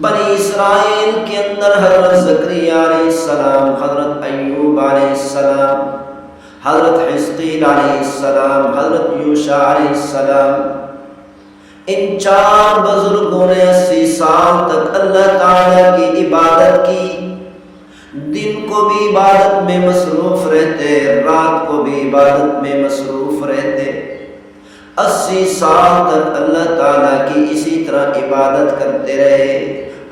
بنی اسرائیل کے اندر حضرت زکریا علیہ السلام، حضرت ایوب علیہ السلام، حضرت حزقیل علیہ السلام، حضرت یوشع علیہ السلام، ان چار بزرگوں نے 80 سال تک اللہ تعالیٰ کی عبادت کی۔ دن کو بھی عبادت میں مصروف رہتے، رات کو بھی عبادت میں مصروف رہتے۔ 80 سال تک اللہ تعالیٰ کی اسی طرح عبادت کرتے رہے،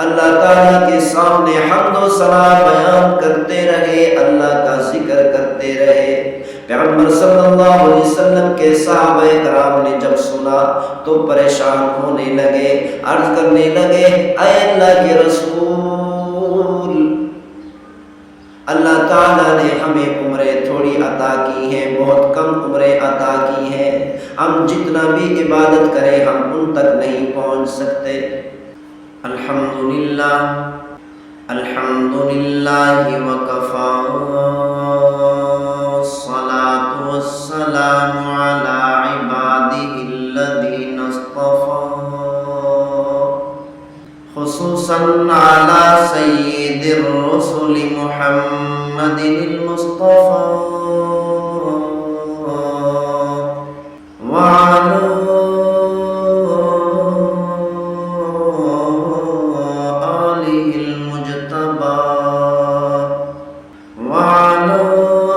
اللہ تعالیٰ کے سامنے حمد و ثنا بیان کرتے رہے، اللہ کا ذکر کرتے رہے۔ پیغمبر صلی اللہ علیہ وسلم کے صحابہ کرام نے جب سنا تو پریشان ہونے لگے، عرض کرنے لگے، اے اللہ کے رسول، اللہ تعالیٰ نے ہمیں عمریں تھوڑی عطا کی ہیں، بہت کم عمریں عطا کی ہیں، ہم جتنا بھی عبادت کریں ہم ان تک نہیں پہنچ سکتے۔ الحمدللہ الحمدللہ وکفا، الصلاة والسلام علی عبادہ الذین اصطفیٰ، خصوصاً علی سید الرسل محمد المصطفیٰ، وعلی آلہ المجتبی، وعلی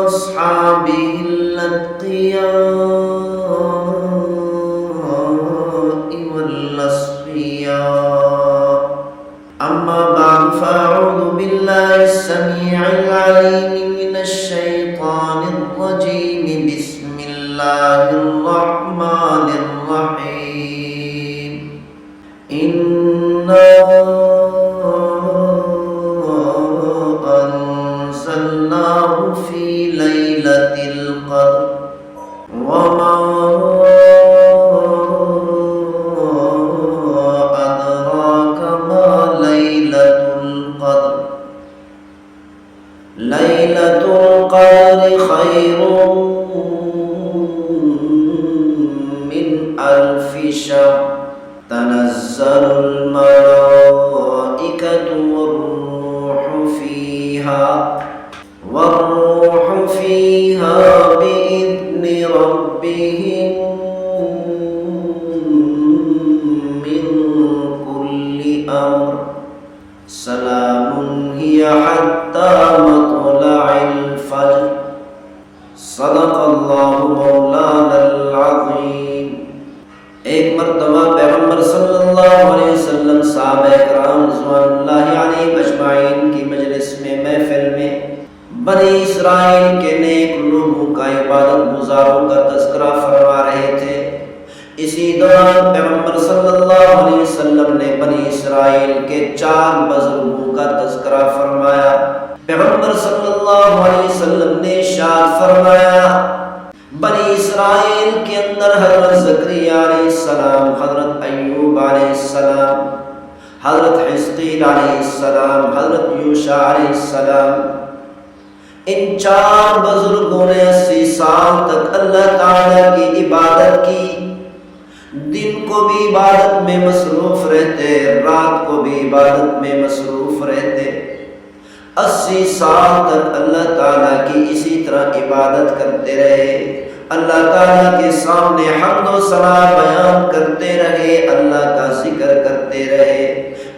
اصحابہ الاتقیاء والاصفیاء۔ اما بعد فاعوذ باللہ السمیع العلیم من الشیطان الرجیم، بسم اللہ الرحمن الرحیم۔ انا انزلناہ فی لیلۃ القدر، وما ليلة القدر خير من ألف شهر، تنزل الملائكة والروح فيها بإذن ربهم من كل أمر، سلام هي حتى مطلع الفجر، صدق اللہ مولانا العظیم۔ ایک مرتبہ پیغمبر صلی اللہ علیہ وسلم صحابہ کرام رضوان اللہ علیہم اجمعین کی مجلس میں، محفل میں بنی اسرائیل کے نیک لوگوں کا، عبادت گزاروں کا تذکرہ فرما رہے تھے۔ اسی دوران پیغمبر صلی اللہ علیہ وسلم نے بنی اسرائیل کے 4 بزرگوں کا تذکرہ فرمایا۔ پیغمبر صلی اللہ علیہ وسلم نے ارشاد فرمایا، بنی اسرائیل کے اندر حضرت زکریا علیہ السلام، حضرت ایوب علیہ السلام، حضرت حزقیل علیہ السلام، حضرت یوشع علیہ السلام، ان 4 بزرگوں نے 80 سال تک اللہ تعالیٰ کی عبادت کی۔ دن کو بھی عبادت میں مصروف رہتے، رات کو بھی عبادت میں مصروف رہتے۔ 80 سال تک اللہ تعالیٰ کی اسی طرح عبادت کرتے رہے، اللہ تعالیٰ کے سامنے حمد و ثنا بیان کرتے رہے، اللہ کا ذکر کرتے رہے۔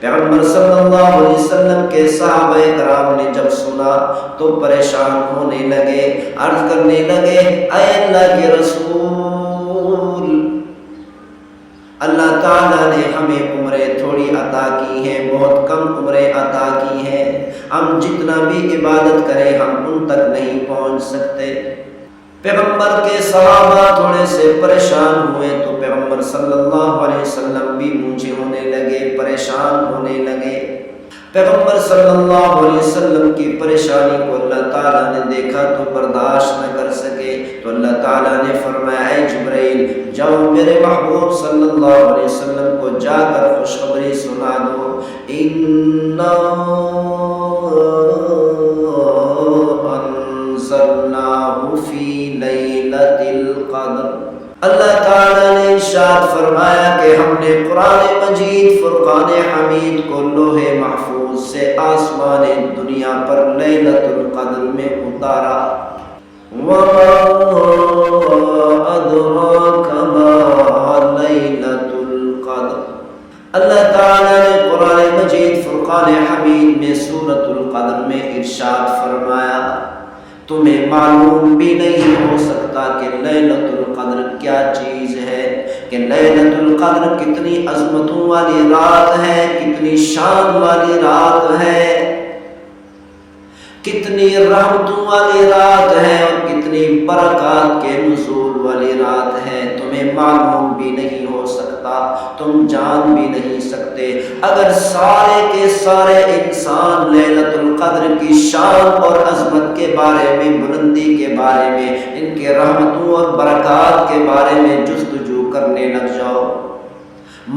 پیغمبر صلی اللہ علیہ وسلم کے صحابہ کرام نے جب سنا تو پریشان ہونے لگے، عرض کرنے لگے، اے اللہ کے رسول، اللہ تعالیٰ نے ہمیں عمریں تھوڑی عطا کی ہیں، بہت کم عمریں عطا کی ہیں، ہم جتنا بھی عبادت کریں ہم ان تک نہیں پہنچ سکتے۔ پیغمبر کے صحابہ تھوڑے سے پریشان ہوئے تو پیغمبر صلی اللہ علیہ وسلم بھی اونچے ہونے لگے، پریشان ہونے لگے۔ پیغمبر صلی اللہ علیہ وسلم کی پریشانی کو اللہ تعالیٰ نے دیکھا تو برداشت نہ کر سکے، تو اللہ تعالیٰ نے فرمایا، اے جبرائیل جاؤ میرے محبوب صلی اللہ علیہ وسلم کو جا کر خوشخبری سنا دو، اِنَّا أَنزَلْنَاهُ فِي لَيْلَةِ الْقَدْرِ۔ اللہ تعالیٰ نے ارشاد فرمایا کہ ہم نے قرآن مجید فرقان حمید کو لوح محفوظ سے آسمان دنیا پر لیلۃ القدر میں اتارا۔ وما ادراک ما لیلۃ القدر، اللہ تعالیٰ نے قرآن مجید فرقان حمید میں سورۃ القدر میں ارشاد فرمایا تمہیں معلوم بھی نہیں ہو سکتا کہ لیلۃ القدر کیا چیز ہے، کہ لیلۃ القدر کتنی عظمتوں والی رات ہے، کتنی شان والی رات ہے، کتنی رحمتوں والی رات ہے اور کتنی برکات کے نزول والی رات ہے۔ تمہیں معلوم بھی نہیں ہو سکتا، تم جان بھی نہیں سکتے۔ اگر سارے کے سارے انسان لیلۃ القدر کی شان اور عظمت کے بارے میں، بلندی کے بارے میں، ان کے رحمتوں اور برکات کے بارے میں جستجو کرنے لگ جاؤ،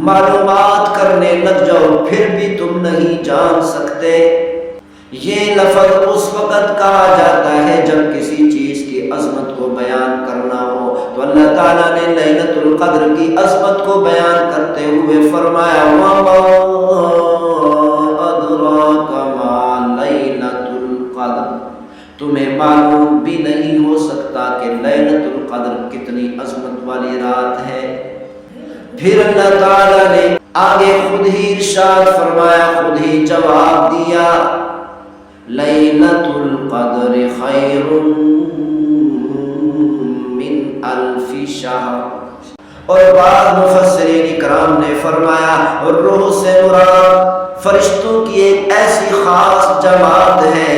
معلومات کرنے لگ جاؤ، پھر بھی تم نہیں جان سکتے۔ یہ لفظ اس وقت کہا جاتا ہے جب کسی چیز کی عظمت کو بیان کرنا ہو، تو اللہ تعالیٰ نے لیلۃ القدر کی عظمت کو بیان کرتے ہوئے فرمایا وَمَا أَدْرَاكَ مَا لَيْلَةُ الْقَدْرِ، تمہیں معلوم بھی نہیں ہو سکتا کہ لیلۃ القدر کتنی عظمت والی رات ہے۔ پھر اللہ تعالیٰ نے آگے خود ہی ارشاد فرمایا، خود ہی جواب دیا لیلۃ القدر خیر من الف شہر۔ اور بعض مفسرین کرام نے فرمایا روح سے مراد فرشتوں کی ایک ایسی خاص جماعت ہے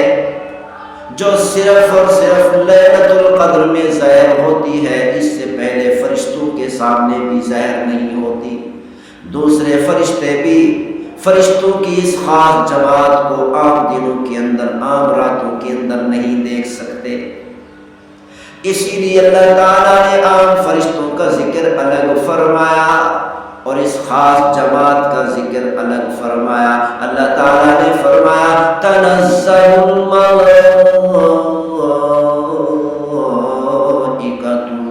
جو صرف اور صرف لیلۃ القدر میں ظاہر ہوتی ہے، اس سے پہلے فرشتوں کے سامنے بھی ظاہر نہیں ہوتی، دوسرے فرشتے بھی فرشتوں کی اس خاص جماعت کو عام دنوں کے اندر، عام راتوں کے اندر نہیں دیکھ سکتے۔ اسی لیے اللہ تعالیٰ نے عام فرشتوں کا ذکر الگ فرمایا اور اس خاص جماعت کا ذکر الگ فرمایا۔ اللہ تعالیٰ نے فرمایا تنزل الملائکۃ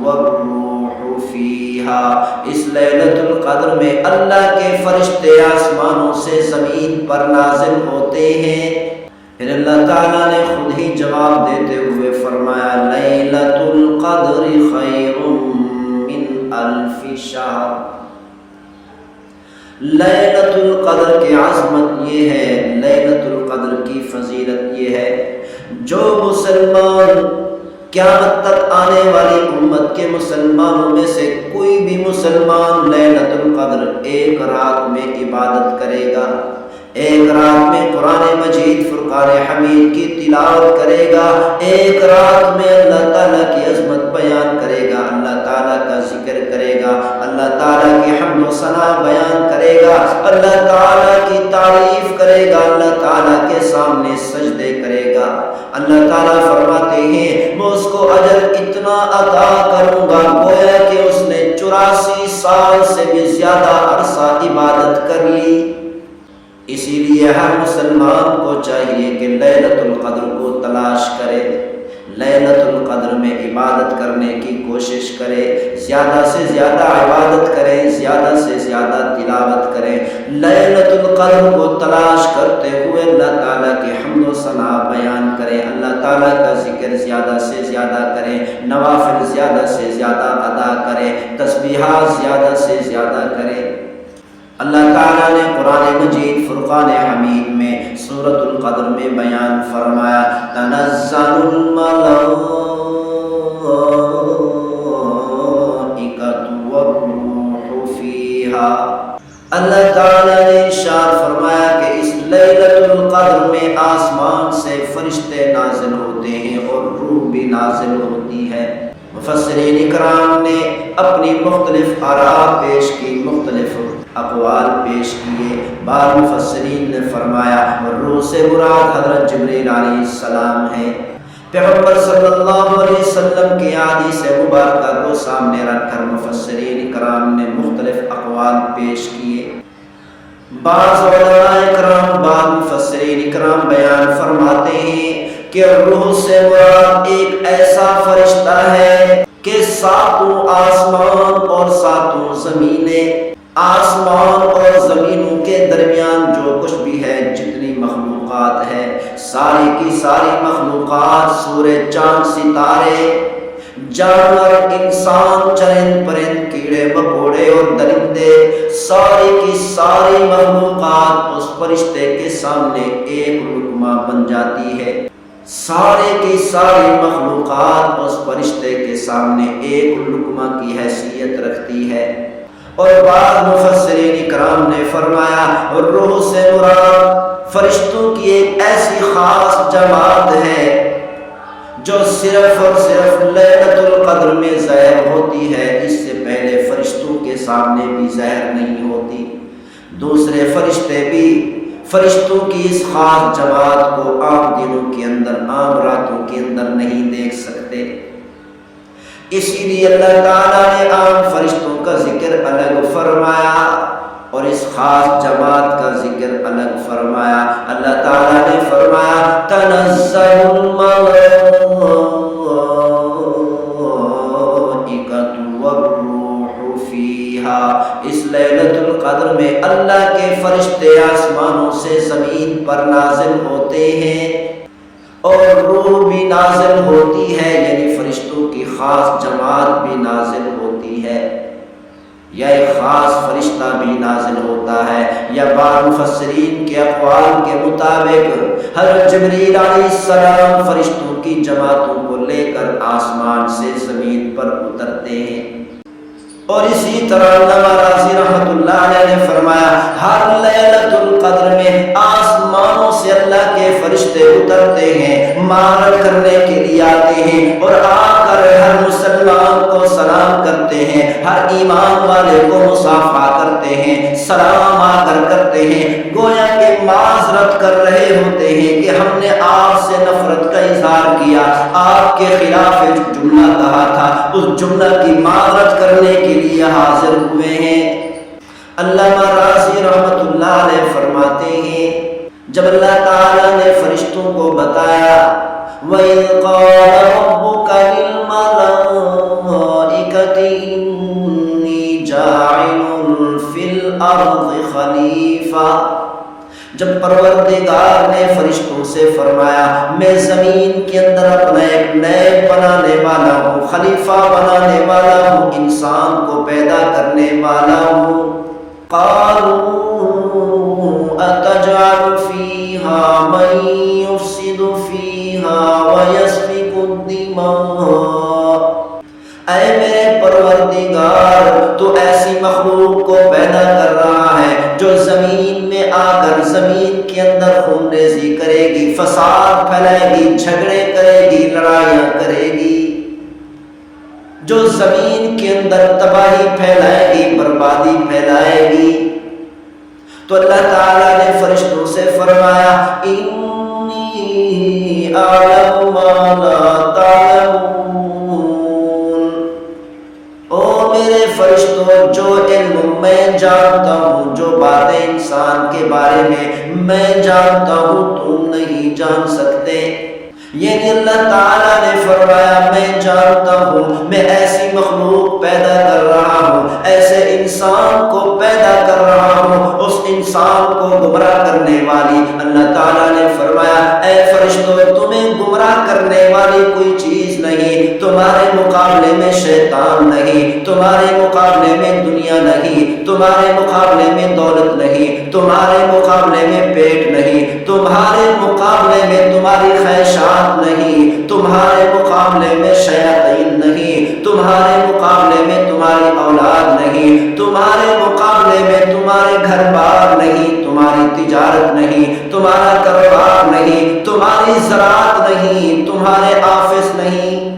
والروح فیہا، اس لیلۃ القدر میں اللہ کے فرشتے آسمانوں سے زمین پر نازل ہوتے ہیں۔ پھر اللہ تعالیٰ نے خود ہی جواب دیتے ہوئے فرمایا لیلۃ القدر خیر من الف شہر۔ لیلۃ القدر کی عظمت یہ ہے، لیلۃ القدر کی فضیلت یہ ہے، جو مسلمان قیامت تک آنے والی امت کے مسلمانوں میں سے کوئی بھی مسلمان لیلۃ القدر ایک رات میں عبادت کرے گا، ایک رات میں قرآن مجید فرقان حمید کی تلاوت کرے گا، ایک رات میں اللہ تعالیٰ کی عظمت بیان کرے گا، اللہ تعالیٰ کا ذکر کرے گا، اللہ تعالیٰ کی حمد و ثنا بیان کرے گا، اللہ تعالیٰ کی تعریف کرے گا، اللہ تعالیٰ کے سامنے سجدے کرے گا۔ اللہ تعالیٰ فرماتے ہیں میں اس کو اجر اتنا عطا کروں گا گویا کہ اس نے 84 سال سے بھی زیادہ عرصہ عبادت کر لی۔ اسی لیے ہر مسلمان کو چاہیے کہ لیلۃ القدر کو تلاش کرے، لیلۃ القدر میں عبادت کرنے کی کوشش کرے، زیادہ سے زیادہ عبادت کریں، زیادہ سے زیادہ تلاوت کریں، لیلۃ القدر کو تلاش کرتے ہوئے اللہ تعالیٰ کی حمد و ثنا بیان کریں، اللہ تعالیٰ کا ذکر زیادہ سے زیادہ کریں، نوافل زیادہ سے زیادہ ادا کریں، تسبیحات زیادہ سے زیادہ کریں۔ اللہ تعالیٰ نے قرآن مجید فرقان حمید میں سورۃ القدر میں بیان فرمایا تنزل الملائکۃ والروح فیہا۔ اللہ تعالیٰ نے ارشاد فرمایا کہ اس لیلۃ القدر میں آسمان سے فرشتے نازل ہوتے ہیں اور روح بھی نازل ہوتی ہے۔ مفسرین اکرام نے اپنی مختلف آراء پیش کی، مختلف اقوال پیش کیے۔ بعض مفسرین نے فرمایا روح سے مراد حضرت جبریل علیہ السلام ہے۔ پیغمبر صلی اللہ علیہ وسلم کی حدیث مبارکہ کو سامنے رکھ کر مفسرین کرام نے مختلف اقوال پیش کیے۔ بعض علماء کرام، بعض مفسرین کرام بیان فرماتے ہیں کہ روح سے مراد ایک ایسا فرشتہ ہے کہ ساتوں آسمان اور ساتوں زمینیں، آسمان اور زمینوں کے درمیان جو کچھ بھی ہے، مخلوقات ہے، ساری کی ساری مخلوقات، سورج، چاند، ستارے، جانور، انسان، چرند پرند، کیڑے مکوڑے اور درندے، ساری کی ساری مخلوقات اس فرشتے کے سامنے ایک لقمہ بن جاتی ہے۔ سارے کی ساری مخلوقات اس فرشتے کے سامنے ایک لقمہ کی حیثیت رکھتی ہے۔ اور بعض مفسرین کرام نے فرمایا روح سے مراد فرشتوں کی ایک ایسی خاص جماعت ہے جو صرف اور صرف لیلۃ القدر میں ظاہر ہوتی ہے، اس سے پہلے فرشتوں کے سامنے بھی ظاہر نہیں ہوتی۔ دوسرے فرشتے بھی فرشتوں کی اس خاص جماعت کو عام دنوں کے اندر، عام راتوں کے اندر نہیں دیکھ سکتے، اسی لیے اللہ تعالیٰ نے عام فرشتوں کا ذکر الگ فرمایا اور اس خاص جماعت کا ذکر الگ فرمایا۔ اللہ تعالیٰ نے فرمایا تنزل الملائکۃ والروح فیہا، اس لیلۃ القدر میں اللہ کے فرشتے آسمانوں سے زمین پر نازل ہوتے ہیں اور روح بھی نازل ہوتی ہے، یعنی فرشتوں کی خاص جماعت بھی نازل ہوتی ہے، یا ایک خاص فرشتہ بھی نازل ہوتا ہے، یا بعض مفسرین کے اقوال کے مطابق حضرت جبریل علیہ السلام فرشتوں کی جماعتوں کو لے کر آسمان سے زمین پر اترتے ہیں۔ اور اسی طرح علامہ راضی رحمۃ اللہ علیہ نے فرمایا ہر لیلۃ القدر میں آسمانوں سے اللہ کے فرشتے اترتے ہیں، معرج کرنے کے لیے آتے ہیں اور آ کر ہر مسلمان کو سلام کرتے ہیں، ہر ایمان والے کو مصافحہ کرتے ہیں، سلام آ کر کرتے ہیں، گویا کہ معذرت کر رہے ہوتے ہیں کہ ہم نے آپ سے نفرت کا اظہار کیا، آپ کے خلاف ایک جملہ کہا تھا، اس جملہ کی معذرت کرنے کے لیے حاضر ہوئے ہیں۔ علامہ راضی رحمۃ اللہ علیہ فرماتے ہیں جب اللہ تعالیٰ نے فرشتوں کو بتایا وَإِذْ قَالَ رَبُّكَ لِلْمَلَائِكَةِ إِنِّي جَاعِلٌ فِي الْأَرْضِ خَلِيفَةً، جب پروردگار نے فرشتوں سے فرمایا میں زمین کے اندر اپنا ایک نائب بنانے والا ہوں، خلیفہ بنانے والا ہوں، انسان کو پیدا کرنے والا ہوں، قالوا اتجعل فيها من يفسد فيها ويسفك الدماء، اے میرے پروردگار تو ایسی مخلوق کو پیدا کر رہا ہے جو زمین میں آ کر زمین کے اندر خون ریزی کرے گی، فساد پھیلائے گی، جھگڑے کرے گی، لڑائیاں کرے گی، جو زمین کے اندر تباہی پھیلائے گی، بربادی پھیلائے گی۔ تو اللہ تعالیٰ نے فرشتوں سے فرمایا انی اعلم ما لا تعلمون، او میرے فرشتوں جو علم میں جانتا ہوں، جو باتیں انسان کے بارے میں جانتا ہوں تم نہیں جان سکتے، یعنی اللہ تعالیٰ نے فرمایا میں جانتا ہوں، میں ایسی مخلوق پیدا کر رہا ہوں، ایسے انسان کو پیدا کر رہا ہوں، اس انسان کو گمراہ کرنے والی، اللہ تعالیٰ نے فرمایا اے فرشتوں تمہیں گمراہ کرنے والی کوئی چیز نہیں، تمہارے مقابلے میں شیطان نہیں، تمہارے مقابلے میں دنیا نہیں، تمہارے مقابلے میں دولت نہیں، تمہارے مقابلے میں پیٹ نہیں، تمہارے مقابلے میں تمہاری خواہشات نہیں، تمہارے مقابلے میں شیاطین نہیں، تمہارے مقابلے میں تمہاری اولاد نہیں، تمہارے مقابلے میں تمہارے گھر بار نہیں، تمہاری تجارت نہیں، تمہارا کاروبار نہیں، تمہاری زراعت نہیں، تمہارے آفس نہیں۔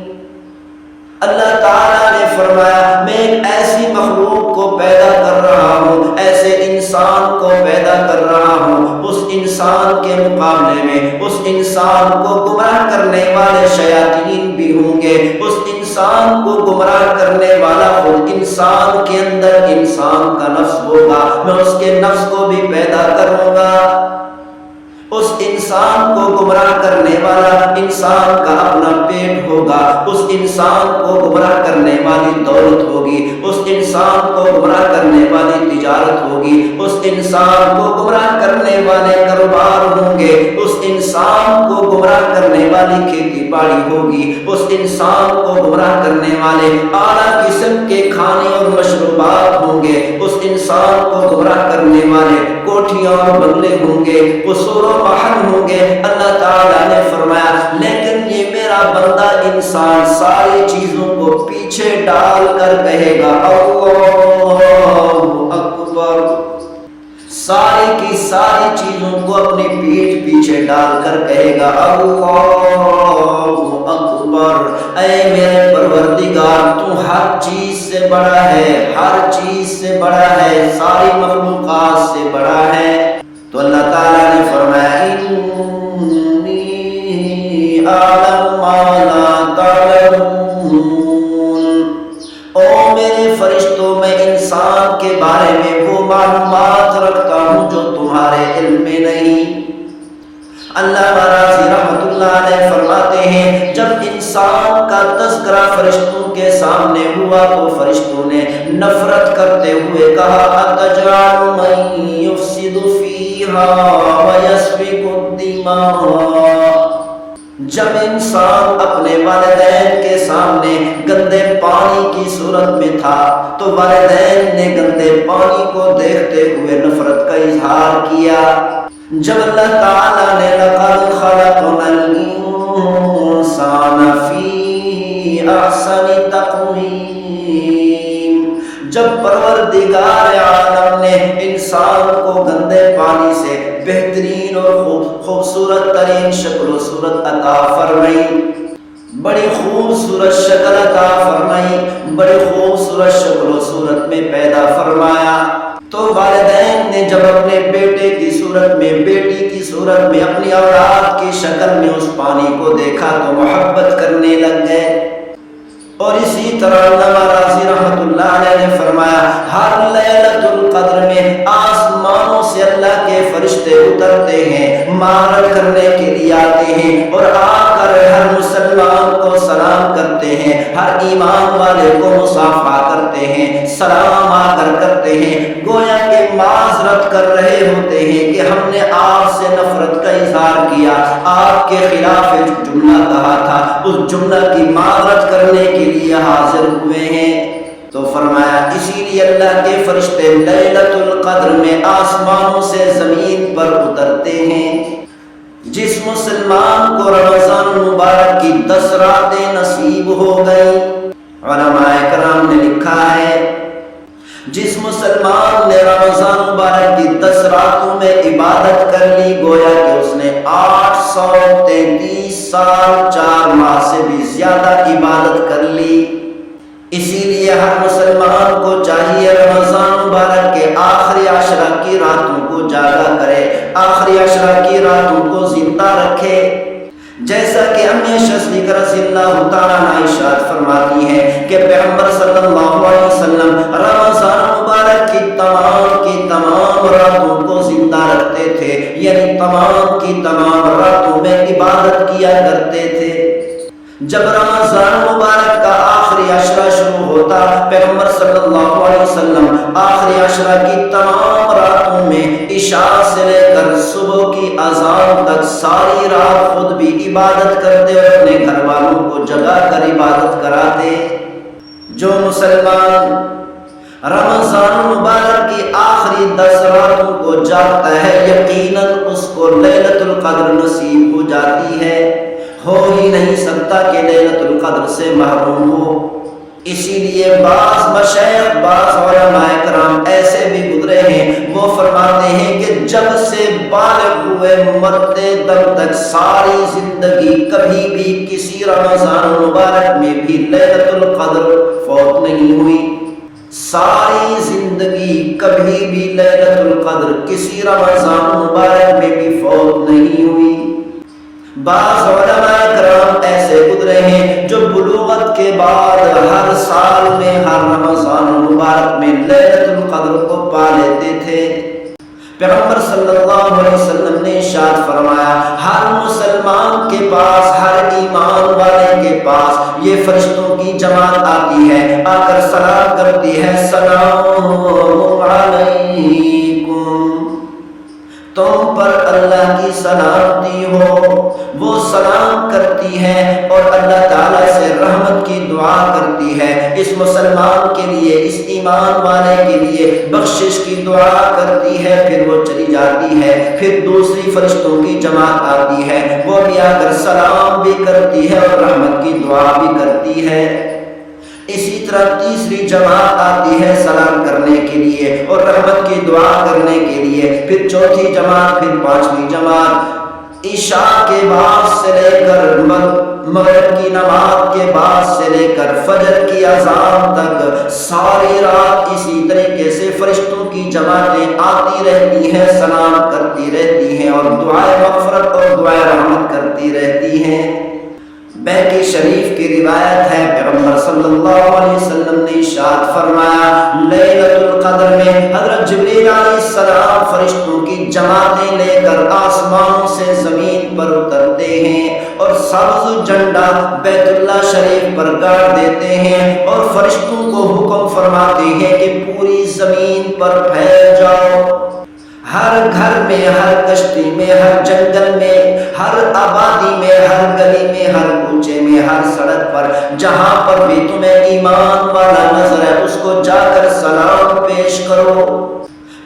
اللہ تعالیٰ نے فرمایا میں ایک ایسی مخلوق کو پیدا کر رہا ہوں، ایسے انسان کو پیدا کر رہا ہوں، اس انسان کے مقابلے میں اس انسان کو گمراہ کرنے والے شیاطین بھی ہوں گے، اس انسان کو گمراہ کرنے والا خود انسان کے اندر انسان کا نفس ہوگا، میں اس کے نفس کو بھی پیدا کروں گا، اس انسان کو گمراہ کرنے والا انسان کا اپنا پیٹ ہوگا، اس انسان کو گمراہ کرنے والی دولت ہوگی، اس انسان کو گمراہ کرنے والی تجارت ہوگی، اس انسان کو گمراہ کرنے والے کاروبار ہوں گے، اس انسان کو گمراہ کرنے والی کھیتی باڑی ہوگی، اس انسان کو گمراہ کرنے والے اعلیٰ قسم کے کھانے اور مشروبات ہوں گے، اس انسان کو گمراہ کرنے والے کوٹھیاں اور بنگلے ہوں گے، قصور و محل ہوں گے۔ اللہ تعالیٰ نے فرمایا لیکن یہ میرا بندہ انسان ساری چیزوں کو پیچھے ڈال کر کہے گا اللہ اکبر، ساری کی ساری چیزوں کو اپنی پیٹھ پیچھے ڈال کر کہے گا اللہ اکبر، اے میرے پروردگار تو ہر چیز سے بڑا ہے، ہر چیز سے بڑا ہے، ساری مخلوقات سے بڑا ہے۔ تو اللہ تعالیٰ نے فرمایا انی اعلم ما لا تعلمون، او میرے فرشتوں میں انسان کے بارے میں وہ معلومات رکھتا ہوں جو تمہارے علم میں نہیں۔ اللہ راضی رحمت اللہ علیہ فرماتے ہیں جب انسان کا تذکرہ فرشتوں کے سامنے ہوا تو فرشتوں نے نفرت کرتے ہوئے کہا اتجعل من یفسد فیہا ویسفک الدماء۔ جب انسان اپنے والدین کے سامنے گندے پانی کی صورت میں تھا تو والدین نے گندے پانی کو دیکھتے ہوئے نفرت کا اظہار کیا۔ جب اللہ تعالیٰ نے لقد خلقنا الانسان فی احسن تقویم، جب پروردگار عالم نے انسان کو گندے پانی سے بہترین اور خوبصورت ترین شکل و صورت عطا فرمائی، بڑی خوبصورت شکل عطا فرمائی، بڑی خوبصورت شکل و صورت میں پیدا فرمایا، تو والدین نے جب اپنے بیٹے کی صورت میں، بیٹی کی صورت میں، اپنی اولاد کی شکل میں اس پانی کو دیکھا تو محبت کرنے لگ گئے۔ اور اسی طرح علامہ راضی رحمت اللہ علیہ نے فرمایا ہر لیلۃ القدر میں آسمانوں سے اللہ کے فرشتے اترتے ہیں، مارک کرنے کے لیے آتے ہیں اور آ کر ہر مسلمان کو سلام کرتے ہیں، ہر ایمان والے کو مصافحہ کرتے ہیں، سلام آ کر کرتے ہیں، گویا کہ معذرت کر رہے ہوتے ہیں کہ ہم نے آپ سے نفرت کا اظہار کیا، آپ کے خلاف جو جملہ کہا تھا اس جملہ کی معذرت کرنے کے لیے حاضر ہوئے ہیں۔ تو فرمایا اسی لیے اللہ کے فرشتے لیلۃ القدر میں آسمانوں سے زمین پر اترتے ہیں۔ جس مسلمان کو رمضان مبارک کی 10 راتیں نصیب ہو گئی، علماء کرام نے لکھا ہے جس مسلمان نے رمضان مبارک کی 10 راتوں میں عبادت کر لی گویا کہ اس نے 833 سال 4 ماہ سے بھی زیادہ عبادت کر لی۔ اسی لیے ہر مسلمان کو چاہیے رمضان مبارک کے آخری عشرہ کی راتوں کو جاگا کرے، آخری عشرہ کی راتوں کو زندہ رکھے، جیسا کہ امی صدیقہ رضی اللہ تعالیٰ عنہا ارشاد فرماتی ہیں کہ پیغمبر صلی اللہ علیہ وسلم رمضان مبارک کی تمام راتوں کو زندہ رکھتے تھے، یعنی تمام کی تمام راتوں میں عبادت کیا کرتے تھے۔ جب رمضان مبارک کا آخری عشرہ شروع ہوتا پیغمبر صلی اللہ علیہ وسلم آخری عشرہ کی تمام راتوں میں عشاء سے لے کر صبح کی اذان تک ساری رات خود بھی عبادت کرتے اور اپنے گھر والوں کو جگا کر عبادت کراتے۔ جو مسلمان رمضان مبارک کی آخری 10 راتوں کو جاگتا ہے یقیناً اس کو لیلۃ القدر نصیب ہو جاتی ہے، ہو ہی نہیں سکتا کہ لیلۃ القدر سے محروم ہو۔ اسی لیے بعض مشائخ، بعض علماء کرام ایسے بھی گزرے ہیں وہ فرماتے ہیں کہ جب سے بالغ ہوئے مرتے دم تک ساری زندگی کبھی بھی کسی رمضان مبارک میں بھی لیلۃ القدر فوت نہیں ہوئی، ساری زندگی کبھی بھی لیلۃ القدر کسی رمضان مبارک میں بھی فوت نہیں ہوئی۔ بعض علماء کرام ایسے گزرے ہیں جو بلوغت کے بعد ہر سال میں ہر رمضان مبارک میں لیلۃ القدر کو پا لیتے تھے۔ پیغمبر صلی اللہ علیہ وسلم نے ارشاد فرمایا ہر مسلمان کے پاس، ہر ایمان والے کے پاس یہ فرشتوں کی جماعت آتی ہے، آ کر سلام کرتی ہے، سلام علیکم، تم پر اللہ کی سلامتی ہو۔ وہ سلام کرتی ہے اور اللہ تعالیٰ سے رحمت کی دعا کرتی ہے، اس مسلمان کے لیے، اس ایمان والے کے لیے بخشش کی دعا کرتی ہے، پھر وہ چلی جاتی ہے، پھر دوسری فرشتوں کی جماعت آتی ہے، وہ بھی آ کر سلام بھی کرتی ہے اور رحمت کی دعا بھی کرتی ہے۔ اسی طرح تیسری جماعت آتی ہے سلام کرنے کے لیے اور رحمت کی دعا کرنے کے لیے، پھر چوتھی جماعت، پھر پانچویں جماعت۔ عشاء کے بعد سے لے کر مغرب کی نماز کے بعد سے لے کر فجر کی اذان تک ساری رات اسی طریقے سے فرشتوں کی جماعتیں آتی رہتی ہیں، سلام کرتی رہتی ہیں اور دعائے مغفرت اور دعائے رحمت کرتی رہتی ہیں۔ بہقی شریف کی روایت ہے، پیغمبر صلی اللہ علیہ وسلم نے ارشاد فرمایا، لیلۃ القدر میں حضرت جبریل علیہ السلام فرشتوں کی جماعتیں لے کر آسمانوں سے زمین پر اترتے ہیں اور سبز جھنڈا بیت اللہ شریف پر گاڑ دیتے ہیں اور فرشتوں کو حکم فرماتے ہیں کہ پوری زمین پر پھیل جاؤ۔ ہر گھر میں، ہر کشتی میں، ہر جنگل میں، ہر آبادی میں، ہر گلی میں، ہر کوچے میں، ہر سڑک پر، جہاں پر بھی تمہیں ایمان والا نظر ہے اس کو جا کر سلام پیش کرو۔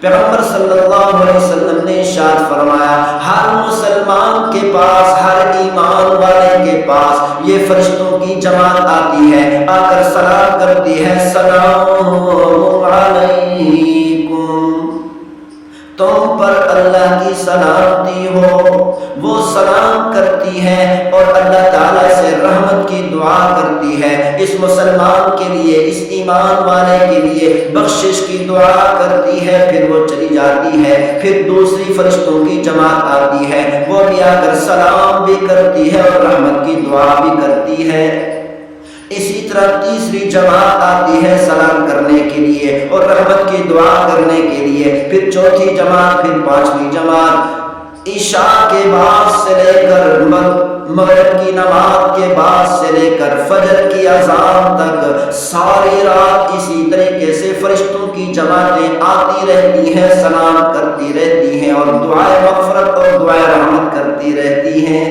پیغمبر صلی اللہ علیہ وسلم نے ارشاد فرمایا، ہر مسلمان کے پاس، ہر ایمان والے کے پاس یہ فرشتوں کی جماعت آتی ہے، آ کر سلام کرتی ہے، سلام علیکم، تم پر اللہ کی سلامتی ہو۔ وہ سلام کرتی ہے اور اللہ تعالیٰ سے رحمت کی دعا کرتی ہے، اس مسلمان کے لیے، اس ایمان والے کے لیے بخشش کی دعا کرتی ہے، پھر وہ چلی جاتی ہے، پھر دوسری فرشتوں کی جماعت آتی ہے، وہ بھی آ کر سلام بھی کرتی ہے اور رحمت کی دعا بھی کرتی ہے۔ اسی طرح تیسری جماعت آتی ہے سلام کرنے کے لیے اور رحمت کی دعا کرنے کے لیے، پھر چوتھی جماعت، پھر پانچویں جماعت۔ عشاء کے بعد سے لے کر مغرب کی نماز کے بعد سے لے کر فجر کی اذان تک ساری رات اسی طریقے سے فرشتوں کی جماعتیں آتی رہتی ہیں، سلام کرتی رہتی ہیں اور دعائے مغفرت اور دعائے رحمت کرتی رہتی ہیں۔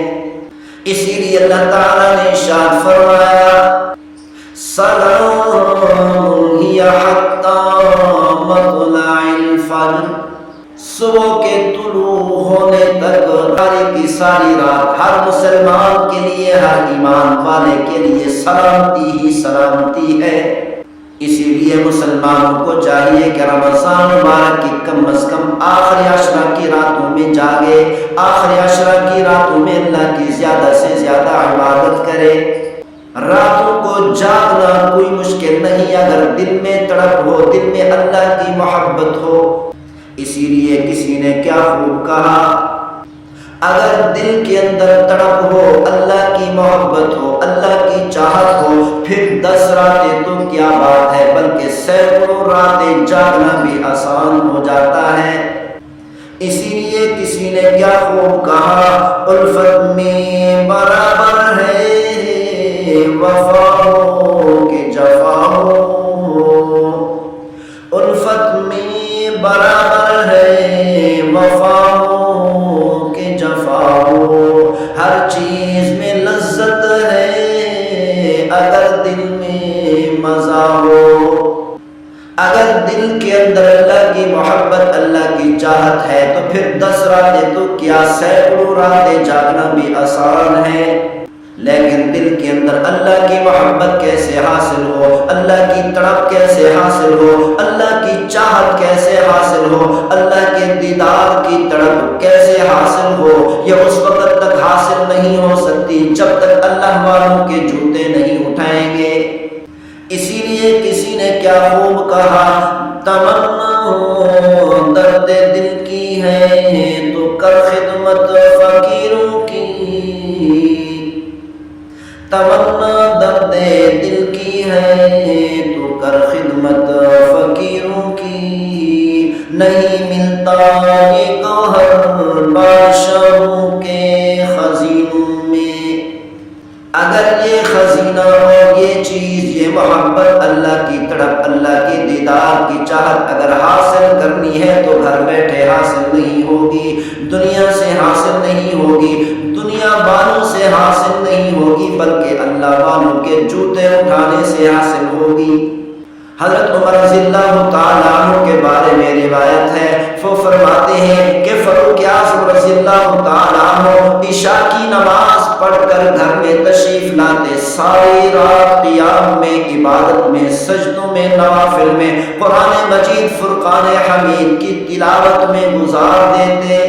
اسی لیے اللہ تعالیٰ نے ارشاد فرمایا، سلام ہی حتی مطلع الفجر، صبح کے طلوع ہونے تک کی ساری رات ہر مسلمان کے لیے، ہر ایمان والے کے لیے سلامتی ہی سلامتی ہے۔ اسی لیے مسلمانوں کو چاہیے کہ رمضان مبارک کی کم از کم آخری عشرہ کی راتوں میں جاگے، آخری عشرہ کی راتوں میں اللہ کی زیادہ سے زیادہ عبادت کرے۔ راتوں کو جاگنا کوئی مشکل نہیں اگر دل میں تڑپ ہو، دل میں اللہ کی محبت ہو۔ اسی لیے کسی نے کیا خوب کہا، اگر دل کے اندر تڑپ ہو، اللہ کی محبت ہو، اللہ کی چاہت ہو، پھر 10 راتیں تو کیا بات ہے، بلکہ سینکڑوں راتیں جاگنا بھی آسان ہو جاتا ہے۔ اسی لیے کسی نے کیا خوب کہا، الفت میں برابر ہے وفا ہو کہ جفا ہو، الفت میں برابر ہے وفا ہو کہ جفا ہو، ہر چیز میں لذت ہے اگر دل میں مزہ ہو۔ اگر دل کے اندر اللہ کی محبت، اللہ کی چاہت ہے تو پھر 10 راتیں تو کیا، سینکڑوں راتیں جاگنا بھی آسان ہے۔ لیکن دل کے اندر اللہ کی محبت کیسے حاصل ہو، اللہ کی تڑپ کیسے حاصل ہو، اللہ کی چاہت کیسے حاصل ہو، اللہ کے دیدار کی تڑپ کیسے حاصل ہو، یہ اس وقت تک حاصل نہیں ہو سکتی جب تک اللہ والوں کے جوتے نہیں اٹھائیں گے۔ اسی لیے کسی نے کیا خوب کہا، تمنا درد دل کی ہے تو کر خدمت فقیروں کی، تمنا درد دل کی ہے تو کر خدمت فقیروں کی، نہیں ملتا یہ گوہر بادشاہوں کے خزینوں میں۔ اگر یہ خزینہ ہو، یہ چیز، یہ محبت، اللہ کی تڑپ، اللہ کی دیدار کی چاہت اگر حاصل کرنی ہے تو گھر بیٹھے حاصل نہیں ہوگی، دنیا سے حاصل نہیں ہوگی، دنیا والوں سے حاصل نہیں ہوگی، بلکہ اللہ والوں کے جوتے اٹھانے سے حاصل ہوگی۔ حضرت عمر رضی اللہ تعالیٰ عنہ کے بارے میں روایت ہے، وہ فرماتے ہیں کہ فاروق اعظم رضی اللہ تعالیٰ عنہ عشاء کی نماز پڑھ کر گھر میں تشریف لاتے، ساری رات قیام میں، عبادت میں، سجدوں میں، نوافل میں، قرآن مجید فرقان حمید کی تلاوت میں گزار دیتے۔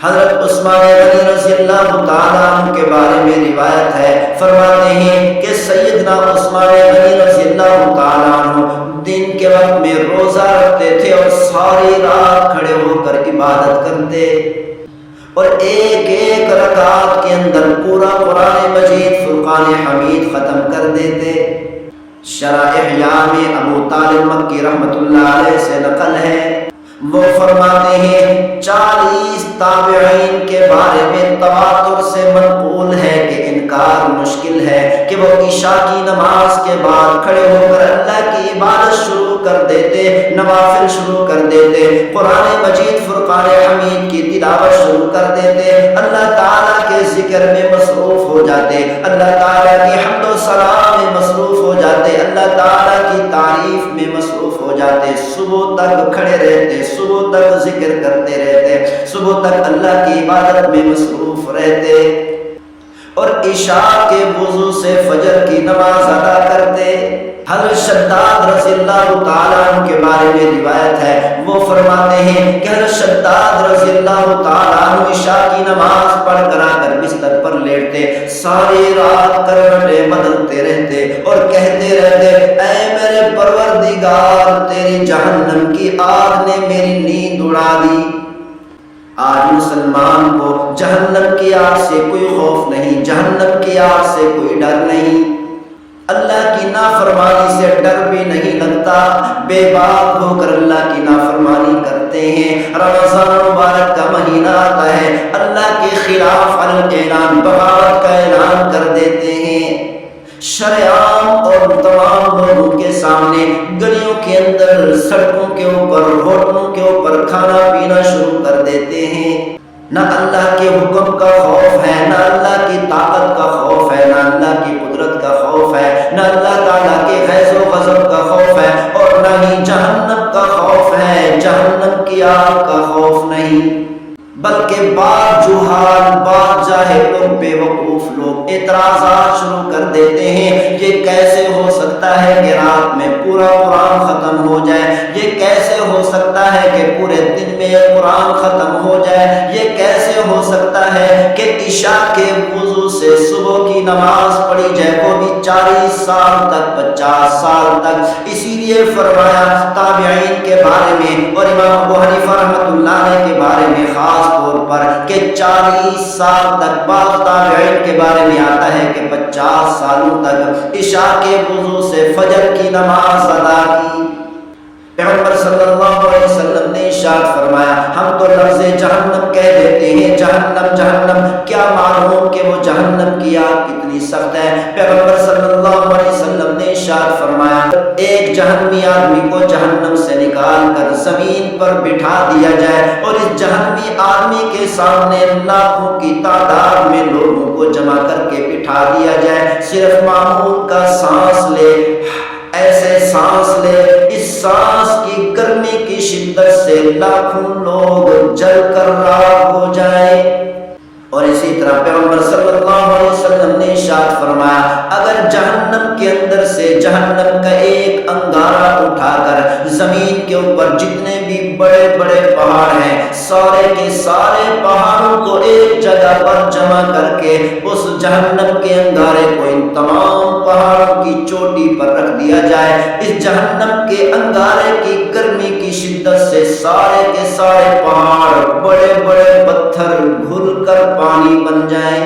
حضرت عثمان غنی رضی اللہ تعالیٰ عنہ کے بارے میں روایت ہے، فرماتے ہیں کہ سیدنا عثمان غنی رضی اللہ تعالیٰ عنہ دن کے وقت میں روزہ رکھتے تھے اور ساری رات کھڑے ہو کر عبادت کرتے اور ایک ایک رکعت کے اندر پورا قرآن مجید فرقان حمید ختم کر دیتے۔ شرح احیاء میں ابو طالب مکی رحمۃ اللہ علیہ سے نقل ہے، وہ فرماتے ہیں 40 تابعین کے بارے میں تواتر سے منقول ہے کہ انکار مشکل ہے کہ وہ عشاء کی نماز کے بعد کھڑے ہو کر اللہ کی عبادت شروع کر دیتے، نوافل شروع کر دیتے، قرآن مجید فرقان حمید کی تلاوت شروع کر دیتے، اللہ تعالیٰ کے ذکر میں مصروف ہو جاتے، اللہ تعالیٰ کی حمد و ثنا میں مصروف ہو جاتے، اللہ تعالیٰ کی تعریف میں مصروف ہو جاتے، صبح تک کھڑے رہتے، صبح تک ذکر کرتے رہتے، صبح تک اللہ کی عبادت میں مصروف رہتے اور عشاء کے وضو سے فجر کی نماز ادا کرتے۔ حضرت شداد رضی اللہ تعالیٰ عنہ کے بارے میں روایت ہے، وہ فرماتے ہیں کہ حضرت شداد رضی اللہ تعالیٰ عنہ عشاء کی نماز پڑھ کر آ کر بستر پر لیٹتے، ساری رات کروٹیں بدلتے رہتے اور کہتے رہتے، اے میرے پروردگار، تیری جہنم کی آگ نے میری نیند اڑا دی۔ آج مسلمان کو جہنم کی آگ سے کوئی خوف نہیں، جہنم کی آگ سے کوئی ڈر نہیں، اللہ کی نافرمانی سے ڈر بھی نہیں لگتا، بے باک ہو کر اللہ کی نافرمانی کرتے ہیں۔ رمضان مبارک کا مہینہ آتا ہے، اللہ کے خلاف اعلان بغاوت کا اعلان کر دیتے ہیں، شرعام اور تمام لوگوں کے سامنے گلیوں کے اندر، سڑکوں کے اوپر، ہوٹلوں کے اوپر کھانا پینا شروع کر دیتے ہیں۔ نہ اللہ کے حکم کا خوف ہے، نہ اللہ کی طاقت کا خوف ہے، نہ اللہ کی قدرت کا خوف ہے، نہ اللہ تعالیٰ کے غیظ و غضب کا خوف ہے، اور نہ ہی جہنم کا خوف ہے، جہنم کی آگ کا خوف نہیں، بلکہ بعض جہال، بعض جاہل لوگ، بے وقوف لوگ اعتراضات شروع کر دیتے ہیں، یہ کیسے ہو سکتا ہے کہ رات میں پورا قرآن ختم ہو جائے، یہ کیسے ہو سکتا ہے کہ پورے دن میں قرآن ختم ہو جائے، یہ کیسے ہو سکتا ہے کہ عشاء کے وضو سے صبح کی نماز پڑھی جائے، وہ بھی 40 سال تک، 50 سال تک۔ اسی لیے فرمایا تابعین کے بارے میں اور امام ابو حنیفہ رحمۃ اللہ علیہ کے بارے میں خاص طور پر کہ 40 سال تک، بعض تابعین کے بارے میں آتا ہے کہ 50 سالوں تک عشاء کے وضو سے فجر کی نماز ادا کی۔ پیغمبر صلی اللہ علیہ وسلم نے ارشاد فرمایا، ہم تو لفظ جہنم کہہ دیتے ہیں، جہنم جہنم، کیا معلوم کہ وہ جہنم کی آگ کتنی سخت ہے۔ پیغمبر صلی اللہ علیہ وسلم نے ارشاد فرمایا، ایک جہنمی آدمی کو جہنم سے نکال کر زمین پر بٹھا دیا جائے اور اس جہنمی آدمی کے سامنے لاکھوں کی تعداد میں لوگوں کو جمع کر کے بٹھا دیا جائے، صرف معمول کا سانس لے، ایسے سانس لے، اس سانس کی گرمی کی شدت سے لاکھوں لوگ جل کر راکھ ہو جائے۔ اور اسی طرح پیغمبر صلی اللہ علیہ وسلم نے ارشاد فرمایا، اگر جہنم کے اندر سے جہنم کا ایک انگارہ اٹھا کر زمین کے اوپر جتنے بھی بڑے بڑے پہاڑ ہیں، سارے کے سارے پہاڑوں کو ایک جگہ پر جمع کر کے اس جہنم کے انگارے کو ان تمام پہاڑوں کی چوٹی پر رکھ دیا جائے، اس جہنم کے انگارے کی گرمی کی شدت سے سارے کے سارے پہاڑ، بڑے بڑے پتھر گھل کر پانی بن جائیں۔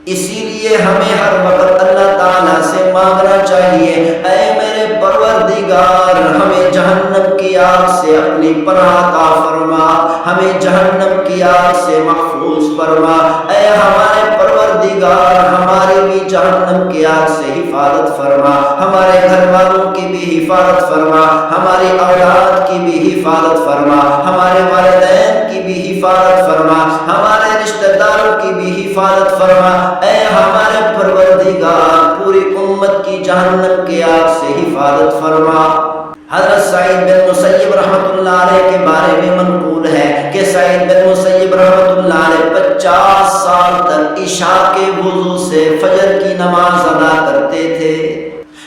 اسی لیے ہمیں ہر وقت اللہ تعالیٰ سے مانگنا چاہیے، اے میرے پروردگار، ہمیں جہنم کی آگ سے اپنی پناہ عطا فرما، ہمیں جہنم کی آگ سے محفوظ فرما، اے ہمارے پروردگار پروردگار ہماری بھی جہنم کی آگ سے حفاظت فرما، ہمارے گھر والوں کی بھی حفاظت فرما، ہماری اولاد کی بھی حفاظت فرما، ہمارے والدین کی بھی حفاظت فرما، ہمارے رشتہ داروں کی بھی حفاظت فرما۔ اے ہمارے پروردگار پوری امت کی جہنم کی آگ سے حفاظت فرما۔ حضرت سعید بن مسیب رحمۃ اللہ علیہ کے بارے میں منقول ہے کہ سعید بن مسیب رحمۃ اللہ علیہ 50 سال تک عشاء کے وضو سے فجر کی نماز ادا کرتے تھے،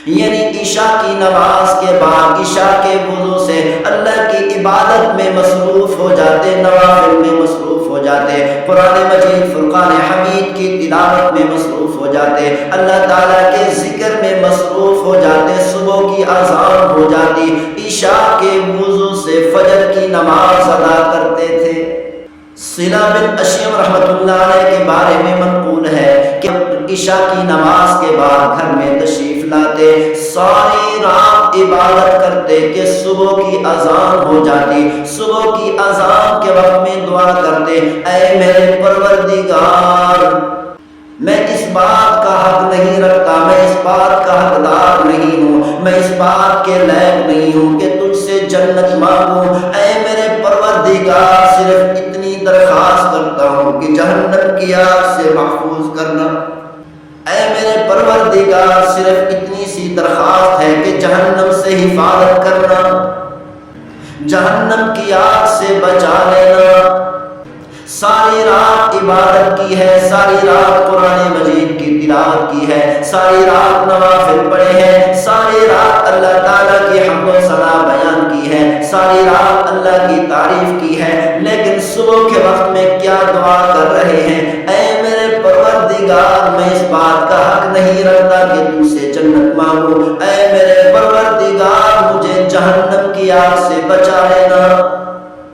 یعنی عشاء کی نماز کے بعد عشاء کے وضو سے اللہ کی عبادت میں مصروف ہو جاتے، نوافل میں مصروف ہو جاتے، قرآن مجید فرقان حمید کی تلاوت میں مصروف ہو جاتے، اللہ تعالیٰ کے ذکر میں مصروف ہو جاتے، صبح کی اذان ہو جاتی، عشاء کے وضو سے فجر کی نماز ادا کرتے تھے۔ صلہ بن اشیم رحمۃ اللہ علیہ کے بارے میں منقول ہے کہ عشاء کی نماز کے بعد گھر میں تشریف لاتے، ساری رات عبادت کرتے کہ صبح کی اذان ہو جاتی، صبح کی اذان کے وقت میں دعا کرتے، اے میرے پروردگار میں اس بات کا حق نہیں رکھتا، میں اس بات کا حقدار نہیں ہوں، میں اس بات کے لائق نہیں ہوں کہ تجھ سے جنت مانگوں، اے میرے پروردگار صرف اتنی درخواست کرتا ہوں کہ جہنم کی آگ سے محفوظ کرنا، اے میرے پروردگار صرف اتنی سی درخواست ہے کہ جہنم سے حفاظت کرنا، جہنم کی آگ سے بچا لینا۔ ساری رات عبادت کی ہے، ساری رات قرآن مجید کی تلاوت کی ہے، ساری رات نوافل پڑھے ہیں، ساری رات اللہ تعالیٰ کی حمد و ثنا بیان کی ہے، ساری رات اللہ کی تعریف کی ہے، لیکن صبح کے وقت میں کیا دعا کر رہے ہیں، اے میرے پروردگار میں اس بات کا حق نہیں رکھتا کہ تجھ سے جنت مانگوں، اے میرے پروردگار مجھے جہنم کی آگ سے بچا لینا۔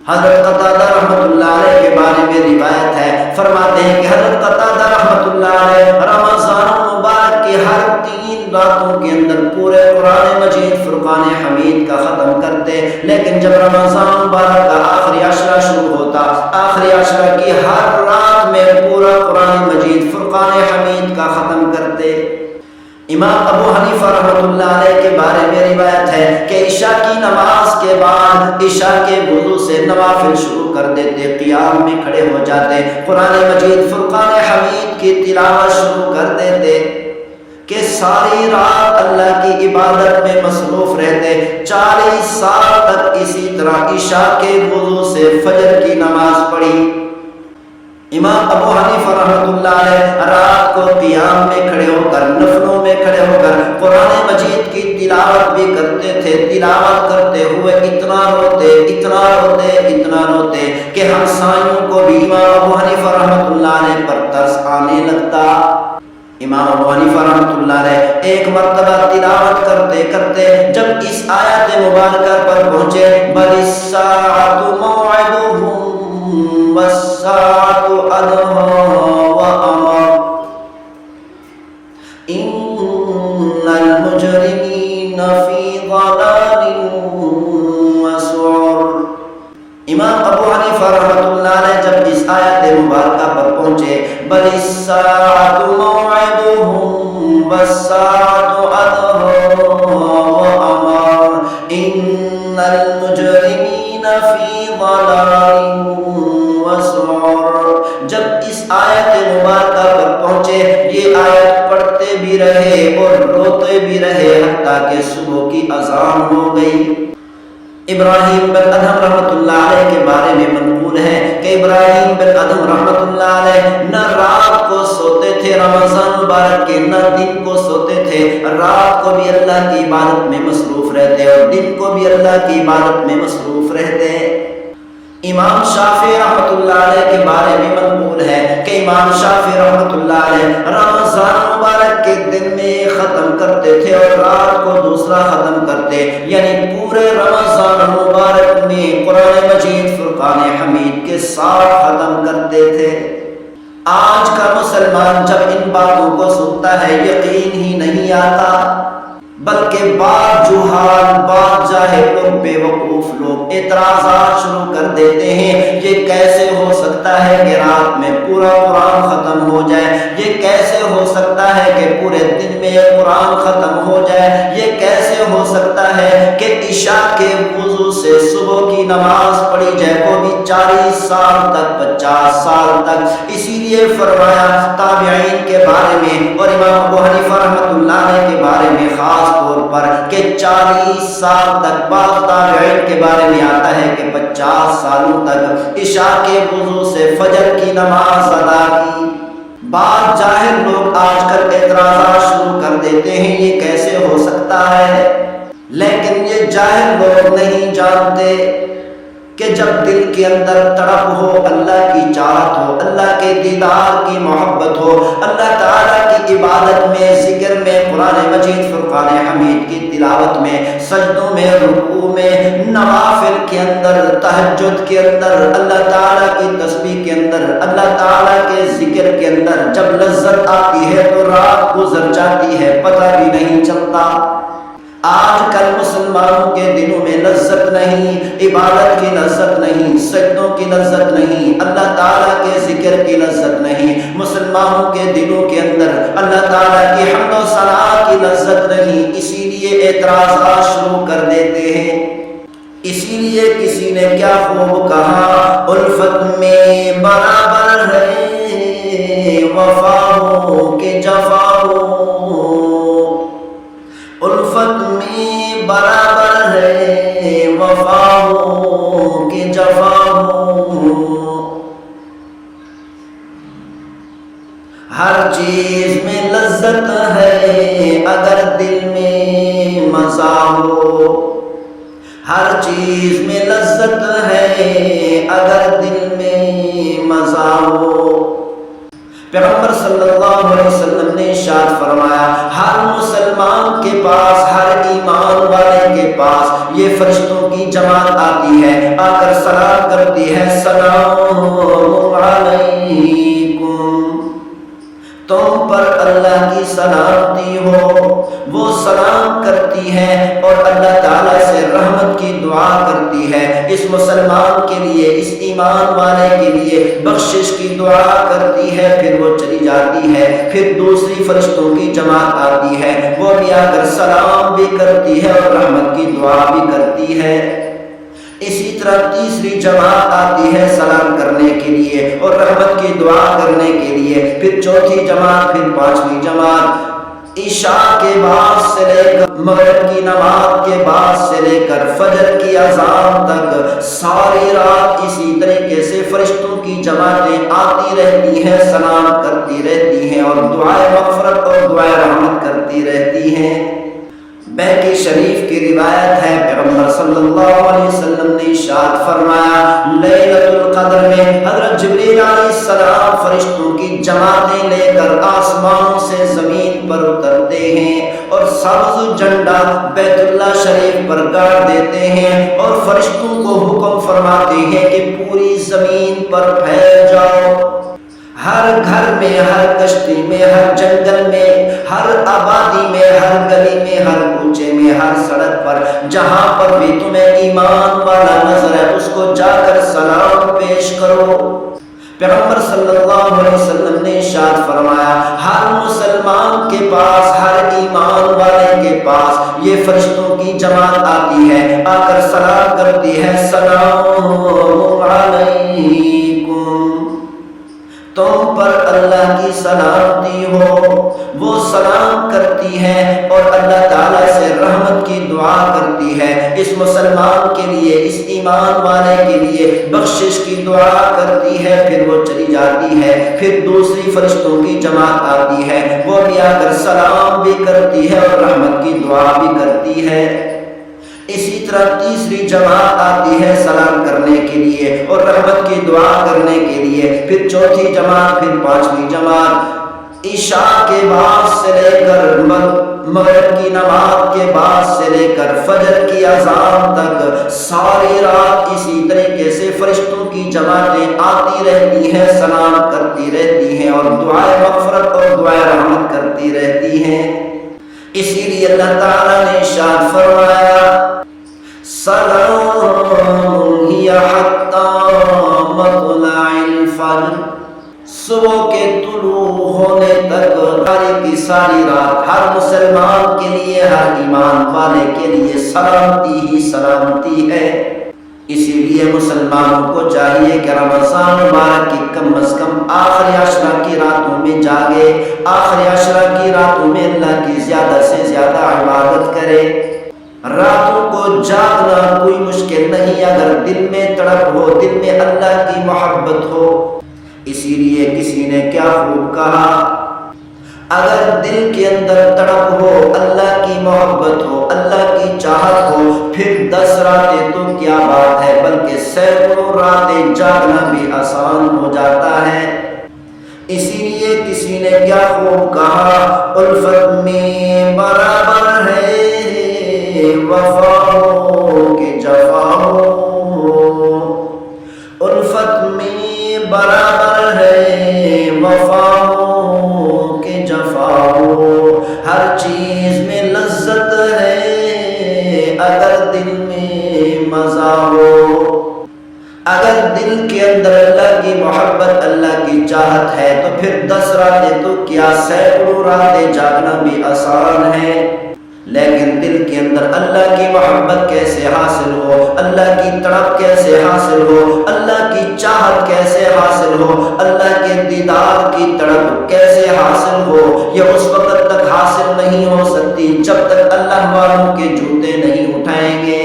حضرت قتادہ رحمۃ اللہ علیہ کے بارے میں روایت ہے، فرماتے ہیں کہ حضرت قتادہ رحمۃ اللہ علیہ رمضان مبارک کی ہر 3 راتوں کے اندر پورے قرآن مجید فرقان حمید کا ختم کرتے، لیکن جب رمضان مبارک کا آخری عشرہ شروع ہوتا، آخری عشرہ کی ہر رات میں پورا قرآن مجید فرقان حمید کا ختم کرتے۔ امام ابو حنیفہ رحمۃ اللہ علیہ کے بارے میں روایت ہے کہ عشاء کی نماز کے بعد عشاء کے وضو سے نوافل شروع کر دیتے، قیام میں کھڑے ہو جاتے، قرآن مجید فرقان حمید کی تلاوت شروع کر دیتے کہ ساری رات اللہ کی عبادت میں مصروف رہتے، 40 سال تک اسی طرح عشاء کے وضو سے فجر کی نماز پڑھی۔ امام ابو حنیفہ رحمۃ اللہ علیہ رات کو قیام میں کھڑے ہو کر، نفلوں میں کھڑے ہو کر قرآن مجید کی تلاوت بھی کرتے تھے، تلاوت کرتے ہوئے اتنا روتے اتنا روتے اتنا روتے کہ ہمسایوں کو بھی امام ابو حنیفہ رحمۃ اللہ علیہ پر ترس آنے لگتا۔ امام ابو حنیفہ رحمۃ اللہ علیہ ایک مرتبہ تلاوت کرتے کرتے جب اس آیت مبارکہ پر پہنچے، بل الساعۃ موعدہم والساعۃ أدهى وأمر إن المجرمين في ضلال وسعر۔ امام ابو حنیفہ رحمۃ اللہ علیہ جب اس آیت مبارکہ پر پہنچے، بل الساعۃ موعدہم والساعۃ أدهى وأمر إن المجرمين في ضلال وسعر۔ جب اس آیت مبارکہ پر پہنچے، یہ آیت پڑھتے بھی رہے اور روتے بھی رہے حتیٰ کہ صبح کی اذان ہو گئی۔ ابراہیم بن ادھم رحمۃ اللہ علیہ کے بارے میں منقول ہے کہ ابراہیم بن ادھم رحمۃ اللہ علیہ نہ رات کو سوتے تھے رمضان مبارک کے، نہ دن کو سوتے تھے، رات کو بھی اللہ کی عبادت میں مصروف رہتے اور دن کو بھی اللہ کی عبادت میں مصروف رہتے۔ امام شافعی رحمۃ اللہ علیہ کے بارے میں منقول ہے کہ امام شافعی رحمۃ اللہ علیہ رمضان مبارک کے دن میں ختم کرتے تھے اور رات کو دوسرا ختم کرتے، یعنی پورے رمضان مبارک میں قرآن مجید فرقان حمید کے ساتھ ختم کرتے تھے۔ آج کا مسلمان جب ان باتوں کو سنتا ہے یقین ہی نہیں آتا، بلکہ بعض جہال، بعض جاہل لوگ، بیوقوف لوگ اعتراضات شروع کر دیتے ہیں، یہ کیسے ہو سکتا ہے کہ رات میں پورا قرآن ختم ہو جائے، یہ کیسے ہو سکتا ہے کہ پورے دن میں قرآن ختم ہو جائے، یہ کیسے ہو سکتا ہے کہ عشاء کے وضو سے صبح کی نماز پڑھی جائے، وہ بھی 40 سال تک، 50 سال تک۔ اسی لیے فرمایا تابعین کے بارے میں اور امام ابو حنیفہ رحمۃ اللہ علیہ کے بارے میں خاص طور پر کہ 40 سال تک، بعض تابعین کے بارے میں آتا ہے کہ 50 سالوں تک عشاء کے وضو سے فجر کی نماز ادا کی۔ بعض جاہل لوگ آج کل اعتراضات شروع کر دیتے ہیں، یہ کیسے ہو سکتا ہے، لیکن یہ جاہل لوگ نہیں جانتے کہ جب دل کے اندر تڑپ ہو، اللہ کی چاہت ہو، اللہ کے دیدار کی محبت ہو، اللہ تعالیٰ کی عبادت میں، ذکر میں، قرآن مجید فرقان حمید کی تلاوت میں، سجدوں میں، رکوع میں، نوافل کے اندر، تہجد کے اندر، اللہ تعالیٰ کی تسبیح کے اندر، اللہ تعالیٰ کے ذکر کے اندر جب لذت آتی ہے تو رات گزر جاتی ہے، پتہ بھی نہیں چلتا۔ آج کل مسلمانوں کے دلوں میں لذت نہیں، عبادت کی لذت نہیں، سجدوں کی لذت نہیں، اللہ تعالیٰ کے ذکر کی لذت نہیں، مسلمانوں کے دلوں کے اندر اللہ تعالیٰ کی حمد و ثنا کی لذت نہیں، اسی لیے اعتراضات شروع کر دیتے ہیں۔ اسی لیے کسی نے کیا خوب کہا، الفت میں برابر ہے وفا ہو کہ جفا ہو، الفت میں برابر ہے وفا ہو کہ جفا ہو، ہر چیز میں لذت ہے اگر دل میں مزہ ہو، ہر چیز میں لذت ہے اگر دل میں مزہ ہو۔ پیغمبر صلی اللہ علیہ وسلم نے ارشاد فرمایا، ہر مسلمان کے پاس، ہر ایمان والے کے پاس یہ فرشتوں کی جماعت آتی ہے، آ کر سلام کرتی ہے، سلام علیکم، تم پر اللہ کی سلامتی ہو۔ وہ سلام کرتی ہے اور اللہ تعالیٰ سے رحمت کی دعا کرتی ہے، اس مسلمان کے لیے، اس ایمان والے کے لیے بخشش کی دعا کرتی ہے، پھر وہ چلی جاتی ہے، پھر دوسری فرشتوں کی جماعت آتی ہے، وہ بھی آ کر سلام بھی کرتی ہے اور رحمت کی دعا بھی کرتی ہے۔ اسی طرح تیسری جماعت آتی ہے سلام کرنے کے لیے اور رحمت کی دعا کرنے کے لیے، پھر چوتھی جماعت، پھر پانچویں جماعت۔ عشاء کے بعد سے لے کر مغرب کی نماز کے بعد سے لے کر فجر کی اذان تک ساری رات اسی طریقے سے فرشتوں کی جماعتیں آتی رہتی ہیں، سلام کرتی رہتی ہیں اور دعائے مغفرت اور دعائے رحمت کرتی رہتی ہیں۔ بیہقی شریف کی روایت ہے، پیغمبر صلی اللہ علیہ وسلم نے ارشاد فرمایا، لیلۃ القدر میں حضرت جبریل علیہ السلام فرشتوں کی جماعتیں لے کر آسمانوں سے زمین پر اترتے ہیں اور سبز جھنڈا بیت اللہ شریف پر گاڑ دیتے ہیں اور فرشتوں کو حکم فرماتے ہیں کہ پوری زمین پر پھیل جاؤ۔ ہر گھر میں، ہر کشتی میں، ہر جنگل میں، ہر آبادی میں، ہر گلی میں، ہر کوچے میں، ہر سڑک پر، جہاں پر بھی تمہیں ایمان والا نظر ہے اس کو جا کر سلام پیش کرو۔ پیغمبر صلی اللہ علیہ وسلم نے ارشاد فرمایا، ہر مسلمان کے پاس، ہر ایمان والے کے پاس یہ فرشتوں کی جماعت آتی ہے، آ کر سلام کرتی ہے، سلام علیکم، تم پر اللہ کی سلامتی ہو۔ وہ سلام کرتی ہے اور اللہ تعالیٰ سے رحمت کی دعا کرتی ہے، اس مسلمان کے لیے، اس ایمان والے کے لیے بخشش کی دعا کرتی ہے، پھر وہ چلی جاتی ہے، پھر دوسری فرشتوں کی جماعت آتی ہے، وہ بھی آ کر سلام بھی کرتی ہے اور رحمت کی دعا بھی کرتی ہے۔ اسی طرح تیسری جماعت آتی ہے سلام کرنے کے لیے اور رحمت کی دعا کرنے کے لیے، پھر چوتھی جماعت، پھر پانچویں جماعت۔ عشاء کے بعد سے لے کر مغرب کی نماز کے بعد سے لے کر فجر کی اذان تک ساری رات اسی طریقے سے فرشتوں کی جماعتیں آتی رہتی ہیں، سلام کرتی رہتی ہیں اور دعائے مغفرت اور دعائے رحمت کرتی رہتی ہیں۔ اسی لیے اللہ تعالیٰ نے ارشاد فرمایا سلام ہی حتی مطلع الفجر، صبح کے طلوع ہونے تک ساری کی ساری رات ہر مسلمان کے لیے، ہر ایمان والے کے لیے سلامتی ہی سلامتی ہے۔ اسی لیے مسلمانوں کو چاہیے کہ رمضان مبارک کی کم از کم آخری عشرہ کی راتوں میں جاگے، آخری عشرہ کی راتوں میں اللہ کی زیادہ سے زیادہ عبادت کرے۔ راتوں کو جاگنا کوئی مشکل نہیں اگر دل میں تڑپ ہو، دل میں اللہ کی محبت ہو۔ اسی لیے کسی نے کیا خوب کہا، اگر دل کے اندر تڑپ ہو، اللہ کی محبت ہو، اللہ کی چاہت ہو، پھر 10 راتیں تو کیا بات ہے، بلکہ سینکڑوں راتیں جاگنا بھی آسان ہو جاتا ہے۔ اسی لیے کسی نے کیا خوب کہا، الفت میں برابر ہے وفاؤں کے جفاؤں، الفت میں برابر ہے وفاؤں کے جفاؤں، ہر چیز میں لذت ہے اگر دل میں مزہ ہو۔ اگر دل کے اندر اللہ کی محبت، اللہ کی چاہت ہے تو پھر 10 راتیں تو کیا، سینکڑوں راتیں جاگنا بھی آسان ہے۔ لیکن دل کے اندر اللہ کی محبت کیسے حاصل ہو، اللہ کی تڑپ کیسے حاصل ہو، اللہ کی چاہت کیسے حاصل ہو، اللہ کے دیدار کی تڑپ کیسے حاصل ہو، یہ اس وقت تک حاصل نہیں ہو سکتی جب تک اللہ والوں کے جوتے نہیں اٹھائیں گے۔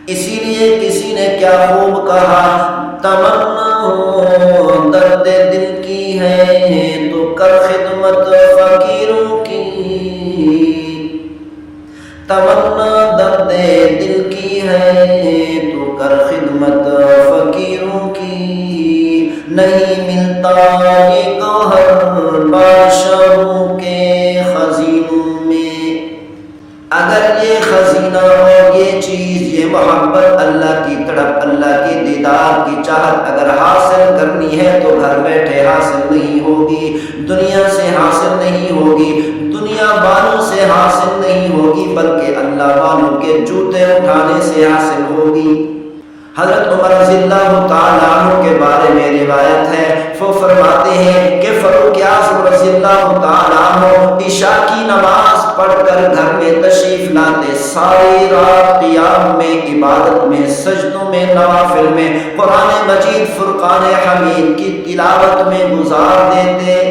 اسی لیے کسی نے کیا خوب کہا، تمنا درد دل کی ہے تو کر خدمت فقیروں کی، تمنا درد دل کی ہے تو کر خدمت فقیروں کی، نہیں ملتا یہ گوہر بادشاہوں کے خزینوں میں۔ اگر یہ خزینہ ہو، یہ چیز، یہ محبت، اللہ کی تڑپ، اللہ کی دیدار کی چاہت اگر حاصل کرنی ہے تو گھر بیٹھے حاصل نہیں ہوگی، دنیا سے حاصل نہیں ہوگی، دنیا والوں سے حاصل نہیں ہوگی، بلکہ اللہ والوں کے جوتے اٹھانے سے حاصل ہوگی۔ حضرت عمر رضی اللہ تعالیٰ عنہ کے بارے میں روایت ہے، وہ فرماتے ہیں کہ فاروق اعظم رضی اللہ تعالیٰ عنہ عشاء کی نماز پڑھ کر گھر میں تشریف لاتے، ساری رات قیام میں، عبادت میں، سجدوں میں، نوافل میں، قرآن مجید فرقان حمید کی تلاوت میں گزار دیتے۔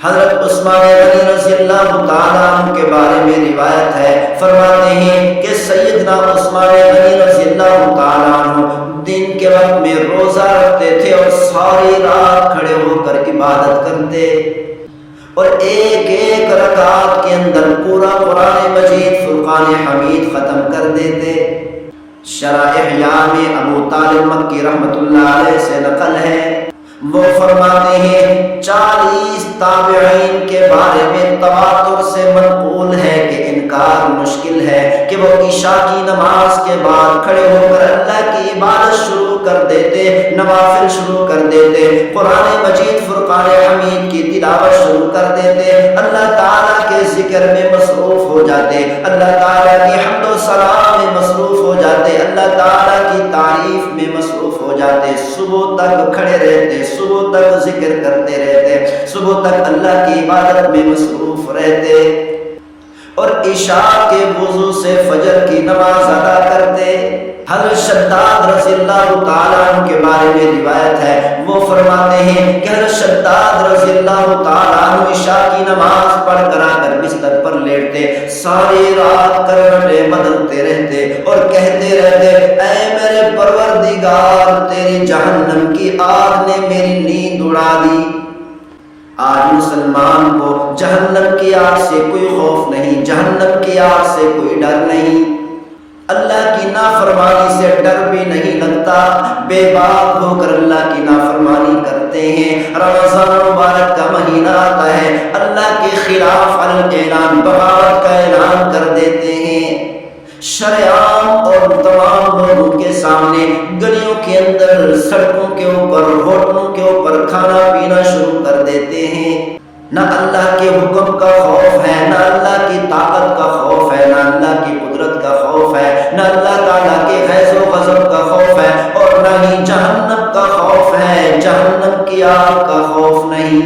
حضرت عثمان غنی رضی اللہ تعالیٰ عنہ کے بارے میں روایت ہے، فرماتے ہیں کہ سیدنا عثمان غنی رضی اللہ تعالیٰ عنہ دن کے وقت میں روزہ رکھتے تھے اور ساری رات کھڑے ہو کر عبادت کرتے، اور ایک ایک رکعت کے اندر پورا قرآن مجید فرقان حمید ختم کر دیتے۔ شرح احیاء میں ابو طالب مکی رحمۃ اللہ علیہ سے نقل ہے، وہ فرماتے ہیں 40 تابعین کے بارے میں تواتر سے منقول ہے کہ انکار مشکل ہے کہ وہ عشاء کی نماز کے بعد کھڑے ہو کر اللہ کی عبادت شروع کر دیتے، نوافل شروع کر دیتے، قرآن مجید فرقان حمید کی تلاوت شروع کر دیتے، اللہ تعالیٰ کے ذکر میں مصروف ہو جاتے، اللہ تعالیٰ کی حمد و ثنا میں مصروف ہو جاتے، اللہ تعالیٰ کی تعریف میں مصروف ہو جاتے، صبح تک کھڑے رہتے، صبح تک ذکر کرتے رہتے، صبح تک اللہ کی عبادت میں مصروف رہتے، اور عشاء کے وضو سے فجر کی نماز ادا کرتے۔ حضرت شداد رضی اللہ تعالیٰ عنہ کے بارے میں روایت ہے، وہ فرماتے ہیں کہ حضرت شداد رضی اللہ تعالیٰ عنہ عشاء کی نماز پڑھ کر آ کر بستر پر لیٹتے، ساری رات کروٹیں بدلتے رہتے اور کہتے رہتے، اے میرے پروردگار، تیری جہنم کی آگ نے میری نیند اڑا دی۔ آج مسلمان کو جہنم کی آگ سے کوئی خوف نہیں، جہنم کی آگ سے کوئی ڈر نہیں، اللہ کی نافرمانی سے ڈر بھی نہیں لگتا، بے باک ہو کر اللہ کی نافرمانی کرتے ہیں۔ رمضان مبارک کا مہینہ آتا ہے، اللہ کے خلاف اعلان بغاوت کا اعلان کر دیتے ہیں، شریعام اور تمام لوگوں کے سامنے گلیوں کے اندر، سڑکوں کے اوپر، ہوٹلوں کے اوپر کھانا پینا شروع کر دیتے ہیں۔ نہ اللہ کے حکم کا خوف ہے، نہ اللہ کی طاقت آگ کا خوف نہیں۔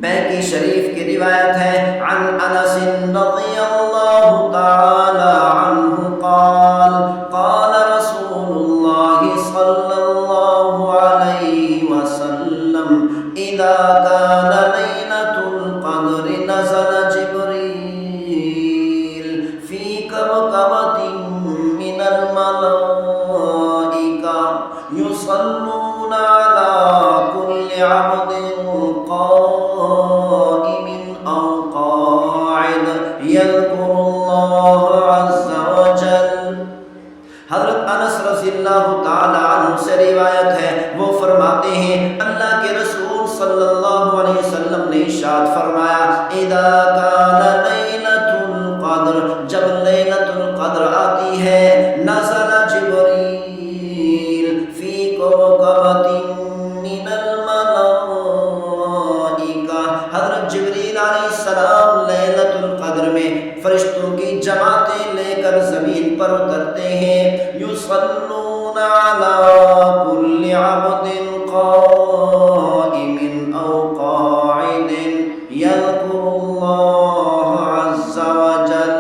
بیہقی شریف کی روایت ہے عن انس رضی اللہ تعالی عنہ قال قال رسول اللہ صلی اللہ علیہ وسلم اذا كان ليلة القدر نزل جبريل في كوكبة من الملائكة يصلون على كل عبد قائم أو قاعد يذكر الله عز وجل۔ حضرت انس رضی اللہ تعالی عنہ سے روایت ہے، وہ فرماتے ہیں اللہ کے رسول صلی اللہ علیہ وسلم نے ارشاد فرمایا اذا كان ليلة القدر، جب لیلۃ القدر آتی ہے، نزل جبریل فی کوكبۃ من الملائکہ، حضرت جبریل علیہ السلام لیلۃ القدر میں فرشتوں کی جماعتیں لے کر زمین پر اترتے ہیں، یصلون علی کل عبد قائم او قاعد یذکر اللہ عز وجل۔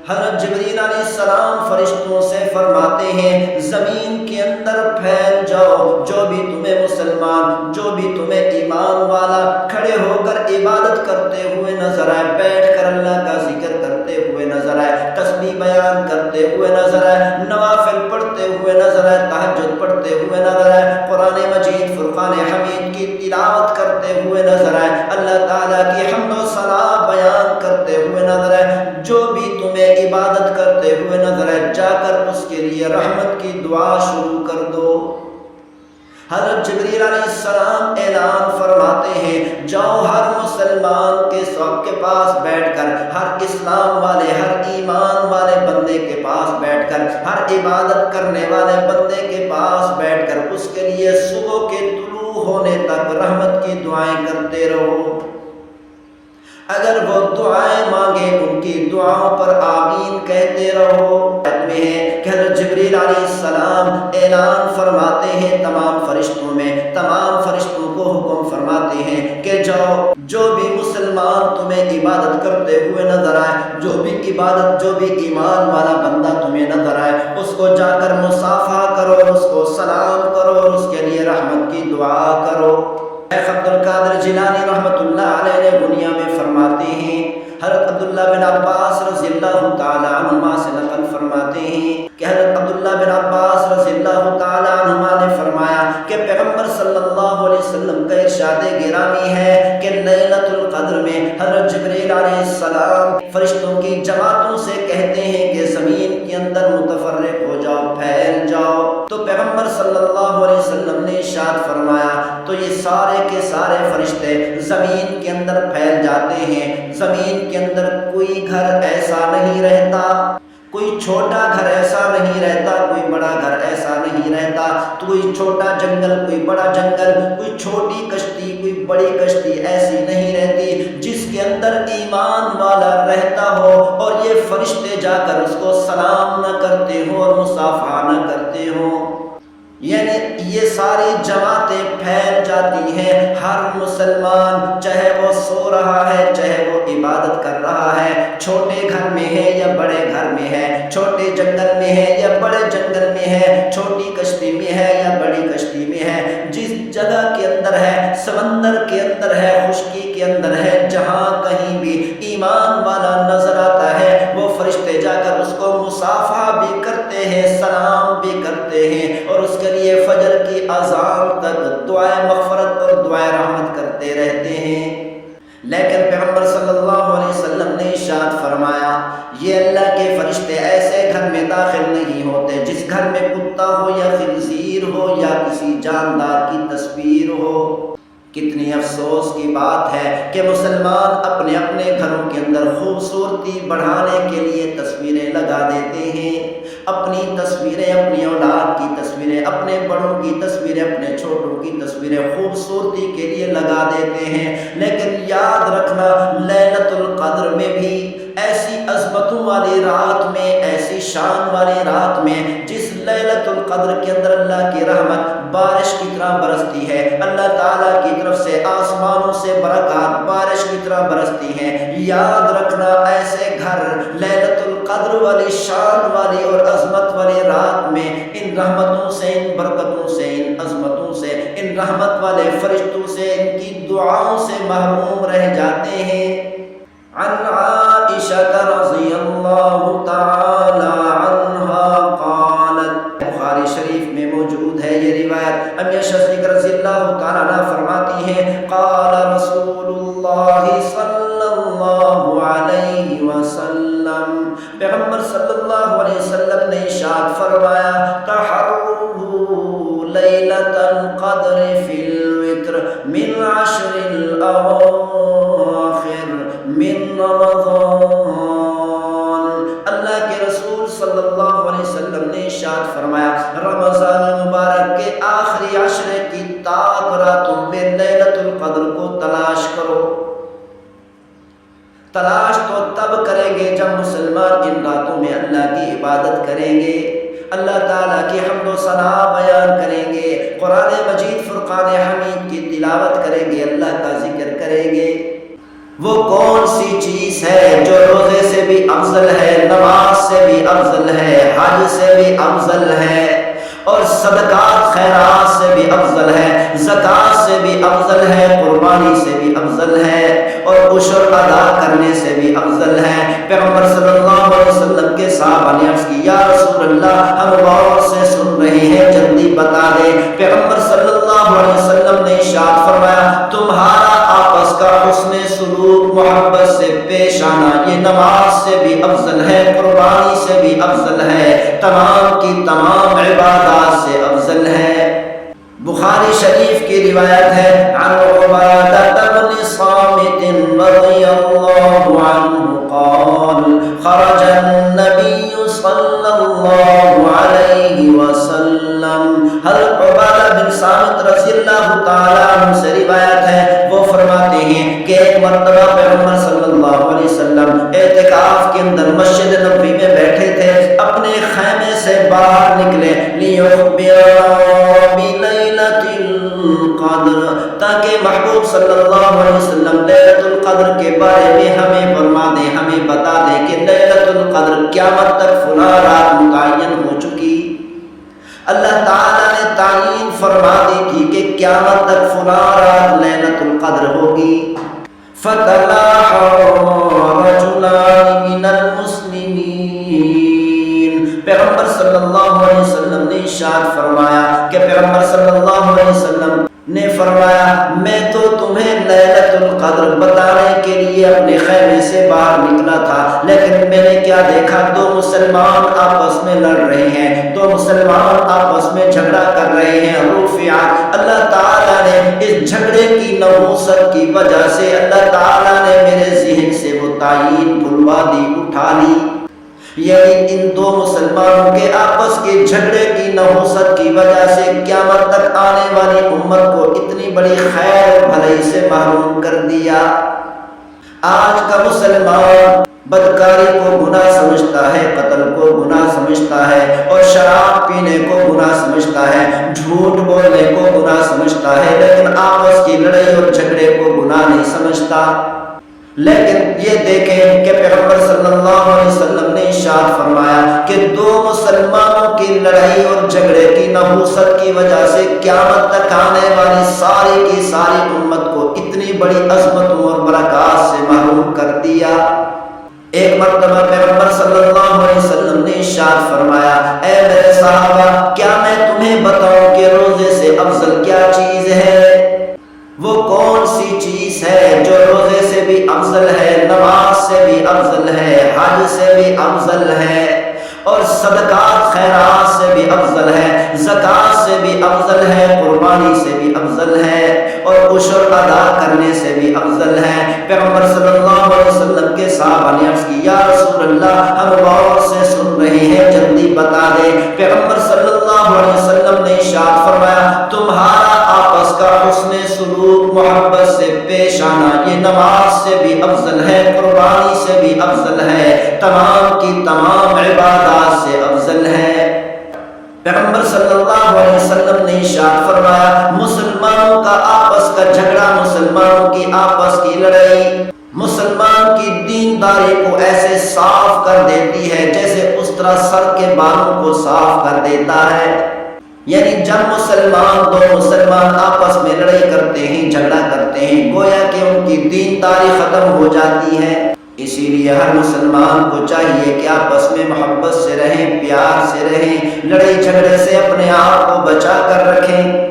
حضرت جبریل علیہ السلام فرشتوں سے فرماتے ہیں زمین کے اندر پھیل جاؤ، جو بھی تمہیں مسلمان، جو بھی تمہیں ایمان والا کھڑے ہو کر عبادت کرتے ہوئے نظر آئے، بیٹھ کر اللہ کا ذکر کرتے ہوئے نظر آئے، تسبیح بیان کرتے ہوئے نظر آئے، نوافل پڑھتے ہوئے نظر آئے، تہجد پڑھتے ہوئے نظر آئے، قرآن مجید فرقان حمید کی تلاوت کرتے ہوئے نظر آئے، اللہ تعالیٰ کی حمد و ثنا بیان کرتے ہوئے نظر آئے، جو بھی تمہیں عبادت کرتے ہوئے نظر آئے، جا کر اس کے لیے رحمت کی دعا شروع کر دو۔ حضرت جبریل علیہ السلام اعلان فرماتے ہیں جاؤ ہر مسلمان کے سب کے پاس بیٹھ کر، ہر اسلام والے، ہر ایمان والے بندے کے پاس بیٹھ کر، ہر عبادت کرنے والے بندے کے پاس بیٹھ کر اس کے لیے صبح کے طلوع ہونے تک رحمت کی دعائیں کرتے رہو۔ اگر وہ دعائیں مانگے ان کی دعاؤں پر آمین کہتے رہو۔ میں ہے کہ حضرت جبریل علیہ السلام اعلان فرماتے ہیں تمام فرشتوں میں، تمام فرشتوں کو حکم فرماتے ہیں کہ جاؤ، جو بھی مسلمان تمہیں عبادت کرتے ہوئے نظر آئے، جو بھی عبادت، جو بھی ایمان والا بندہ تمہیں نظر آئے، اس کو جا کر مصافحہ کرو، اس کو سلام کرو، اس کے لیے رحمت کی دعا کرو۔ شیخ عبد القادر جیلانی رحمۃ اللہ علیہ نے دنیا میں فرماتے ہیں، حضرت عبداللہ بن عباس رضی اللہ تعالی عنہما سے نقل فرماتے ہیں کہ حضرت عبداللہ بن عباس رضی اللہ تعالی عنہما نے فرمایا کہ پیغمبر صلی اللہ علیہ وسلم کا ارشاد گرامی ہے کہ لیلۃ القدر میں حضرت جبریل علیہ السلام فرشتوں کی جماعتوں سے کہتے ہیں کہ زمین کے اندر متفرق ہو جاؤ، پھیل جاؤ، تو پیغمبر صلی اللہ علیہ وسلم نے ارشاد فرمایا تو یہ سارے کے سارے فرشتے زمین کے اندر پھیل جاتے ہیں۔ زمین کے اندر کوئی گھر ایسا نہیں رہتا، کوئی چھوٹا گھر ایسا نہیں رہتا، کوئی بڑا گھر ایسا نہیں رہتا، تو کوئی چھوٹا جنگل، کوئی بڑا جنگل، کوئی چھوٹی کشتی، کوئی بڑی کشتی ایسی نہیں رہتی جس کے اندر ایمان والا رہتا ہو اور یہ فرشتے جا کر اس کو سلام نہ کرتے ہو اور مصافحہ نہ کرتے ہو۔ یعنی یہ ساری جماعتیں پھیل جاتی ہیں، ہر مسلمان چاہے وہ سو رہا ہے، چاہے وہ عبادت کر رہا ہے، چھوٹے گھر میں ہے یا بڑے گھر میں ہے، چھوٹے جنگل میں ہے یا بڑے جنگل میں ہے، چھوٹی کشتی میں ہے یا بڑی کشتی میں ہے، جس جگہ کے اندر ہے، سمندر کے اندر ہے، خشکی کے اندر ہے، جہاں کہیں بھی ایمان والا نظر آتا ہے، وہ فرشتے جا کر اس کو مصافحہ بھی کرتے ہیں، سلام بھی کرتے ہیں اور اس کے لیے فجر کی اذان تک دعائے مغفرت اور دعائے رحمت کرتے رہتے ہیں۔ لیکن پیغمبر صلی اللہ علیہ وسلم نے ارشاد فرمایا یہ اللہ کے فرشتے ایسے گھر میں داخل نہیں ہوتے جس گھر میں کتا ہو یا خنزیر ہو یا کسی جاندار کی تصویر ہو۔ کتنی افسوس کی بات ہے کہ مسلمان اپنے اپنے گھروں کے اندر خوبصورتی بڑھانے کے لیے تصویریں لگا دیتے ہیں، اپنی تصویریں، اپنی اولاد کی تصویریں، اپنے بڑوں کی تصویریں، اپنے چھوٹوں کی تصویریں خوبصورتی کے لیے لگا دیتے ہیں۔ لیکن یاد رکھنا لیلۃ القدر میں بھی ایسی عظمتوں والی رات میں، ایسی شان والی رات میں، جس لیلۃ القدر کے اندر اللہ کی رحمت بارش کی طرح برستی ہے، اللہ تعالیٰ کی طرف سے آسمانوں سے برکات بارش کی طرح برستی ہیں۔ یاد رکھنا ایسے گھر لیلۃ القدر والی شان والی اور عظمت والی رات میں ان رحمتوں سے، ان برکتوں سے، ان عظمتوں سے، ان رحمت والے فرشتوں سے، ان کی دعاؤں سے محروم رہ جاتے ہیں۔ عن عائشہ رضی اللہ تعالی عنہا قالت، بخاری شریف میں موجود ہے یہ روایت، ام عائشہ صدیقہ رضی اللہ تعالی عنہ فرماتی ہیں، قال رسول اللہ صلی اللہ علیہ وسلم، پیغمبر صلی اللہ علیہ وسلم نے ارشاد فرمایا، تحروا لیلۃ القدر فی الوتر من عشر الاواخر من رمضان۔ اللہ کے رسول صلی اللہ علیہ وسلم نے ارشاد فرمایا، رمضان مبارک کے آخری عشرے کی تاک راتوں میں لیلۃ القدر کو تلاش کرو۔ تلاش تو تب کریں گے جب مسلمان ان راتوں میں اللہ کی عبادت کریں گے، اللہ تعالیٰ کی حمد و ثنا بیان کریں گے، قرآن مجید فرقان حمید کی تلاوت کریں گے، اللہ کا ذکر کریں گے۔ وہ کون سی چیز ہے جو روزے سے بھی افضل ہے، نماز سے بھی افضل ہے، حج سے بھی افضل ہے، اور صدقات خیرات سے بھی افضل ہے، زکوٰۃ سے بھی افضل ہے، قربانی سے بھی افضل ہے، اور عشر ادا کرنے سے بھی افضل ہے۔ پیغمبر صلی اللہ علیہ وسلم کے صحابہ نے عرض کی، یا رسول اللہ ہم غور سے سن رہے ہیں، جلدی بتا دیں۔ پیغمبر صلی اللہ علیہ وسلم نے ارشاد فرمایا، تمہارا آپس کا حسن سلوک، محبت سے پیش آنا، یہ نماز سے بھی افضل ہے، قربانی سے بھی افضل ہے، تمام کی تمام عبادات سے افضل ہے۔ بخاری شریف کی روایت ہے، عن عبادہ بن صامت رضی اللہ عنہ قال، خرج النبی صلی اللہ علیہ وسلم۔ حضرت عبادہ بن صامت رضی اللہ تعالیٰ عنہ سے روایت ہے، وہ فرماتے ہیں کہ ایک مرتبہ پیغمبر صلی اللہ علیہ وسلم اعتکاف کے اندر مسجد نبوی میں بیٹھے تھے، اپنے خیمے سے باہر نکلے، بلیلۃ القدر، تاکہ محبوب صلی اللہ علیہ وسلم لیلۃ القدر کے بارے میں ہمیں فرما دیں، ہمیں بتا دیں کہ لیلۃ القدر قیامت تک فلاں رات متعین ہو چکی۔ اللہ تعالیٰ نے تعین فرما دی تھی کہ قیامت تک فلاں رات لیلۃ القدر ہوگی۔ فَتَلَاحَى رَجُلَانِ مِنَ الْمُسْلِمِينَ، پیغمبر صلی اللہ علیہ وسلم نے ارشاد فرمایا کہ پیغمبر صلی اللہ علیہ وسلم نے فرمایا، میں تو تمہیں لیلۃ القدر بتانے کے لیے اپنے خیمے سے باہر نکلا تھا، لیکن میں نے کیا دیکھا، دو مسلمان آپس میں لڑ رہے ہیں، دو مسلمان آپس میں جھگڑا کر رہے ہیں۔ رفعت، اللہ تعالیٰ نے اس جھگڑے کی نحوست کی وجہ سے اللہ تعالیٰ نے میرے ذہن سے وہ تعین بھلوا دی، اٹھا لی، یعنی ان دو مسلمانوں کے آپس کے جھگڑے کی نحوست کی وجہ سے قیامت تک آنے والی امت کو اتنی بڑی خیر اور بھلائی سے محروم کر دیا۔ آج کا مسلمان بدکاری کو گناہ سمجھتا ہے، قتل کو گناہ سمجھتا ہے، اور شراب پینے کو گناہ سمجھتا ہے، جھوٹ بولنے کو گناہ سمجھتا ہے، لیکن آپس کی لڑائی اور جھگڑے کو گناہ نہیں سمجھتا۔ لیکن یہ دیکھیں کہ پیغمبر صلی اللہ علیہ وسلم نے ارشاد فرمایا کہ دو مسلمانوں کی لڑائی اور جھگڑے کی نحوست کی وجہ سے قیامت تک آنے والی ساری کی ساری امت کو اتنی بڑی عظمتوں اور برکات سے محروم کر دیا۔ ایک مرتبہ پیغمبر صلی اللہ علیہ وسلم نے ارشاد فرمایا، اے میرے صحابہ، کیا میں تمہیں بتاؤں کہ روزے سے افضل کیا چیز ہے؟ وہ کون سی چیز ہے جو روزے سے بھی افضل ہے، نماز سے بھی افضل ہے، حج سے بھی افضل ہے، اور صدقات خیرات سے بھی افضل ہے، زکوٰۃ سے بھی افضل ہے، قربانی سے بھی افضل ہے، اور عشر ادا کرنے سے بھی افضل ہے۔ پیغمبر صلی اللہ علیہ وسلم کے صحابہ نے عرض کی، یا رسول اللہ ہم غور سے سن رہے ہیں، جلدی بتا دیں۔ پیغمبر صلی اللہ علیہ وسلم نے ارشاد فرمایا، تمہارا آپس کا حسن سلوک، محبت سے پیش آنا، یہ نماز سے بھی افضل ہے، قربانی سے بھی افضل ہے، تمام کی تمام عبادات سے افضل ہے۔ پیغمبر صلی اللہ علیہ وسلم نے ارشاد فرمایا مسلمانوں کا آپس کا جھگڑا، مسلمانوں کی آپس کی لڑائی مسلمان کی دینداری کو ایسے صاف کر دیتی ہے جیسے اس طرح سر کے بالوں کو صاف کر دیتا ہے۔ یعنی جب دو مسلمان آپس میں لڑائی کرتے ہیں، جھگڑا کرتے ہیں، گویا کہ ان کی دینداری ختم ہو جاتی ہے۔ اسی لیے ہر مسلمان کو چاہیے کہ آپس میں محبت سے رہیں، پیار سے رہیں، لڑائی جھگڑے سے اپنے آپ کو بچا کر رکھیں۔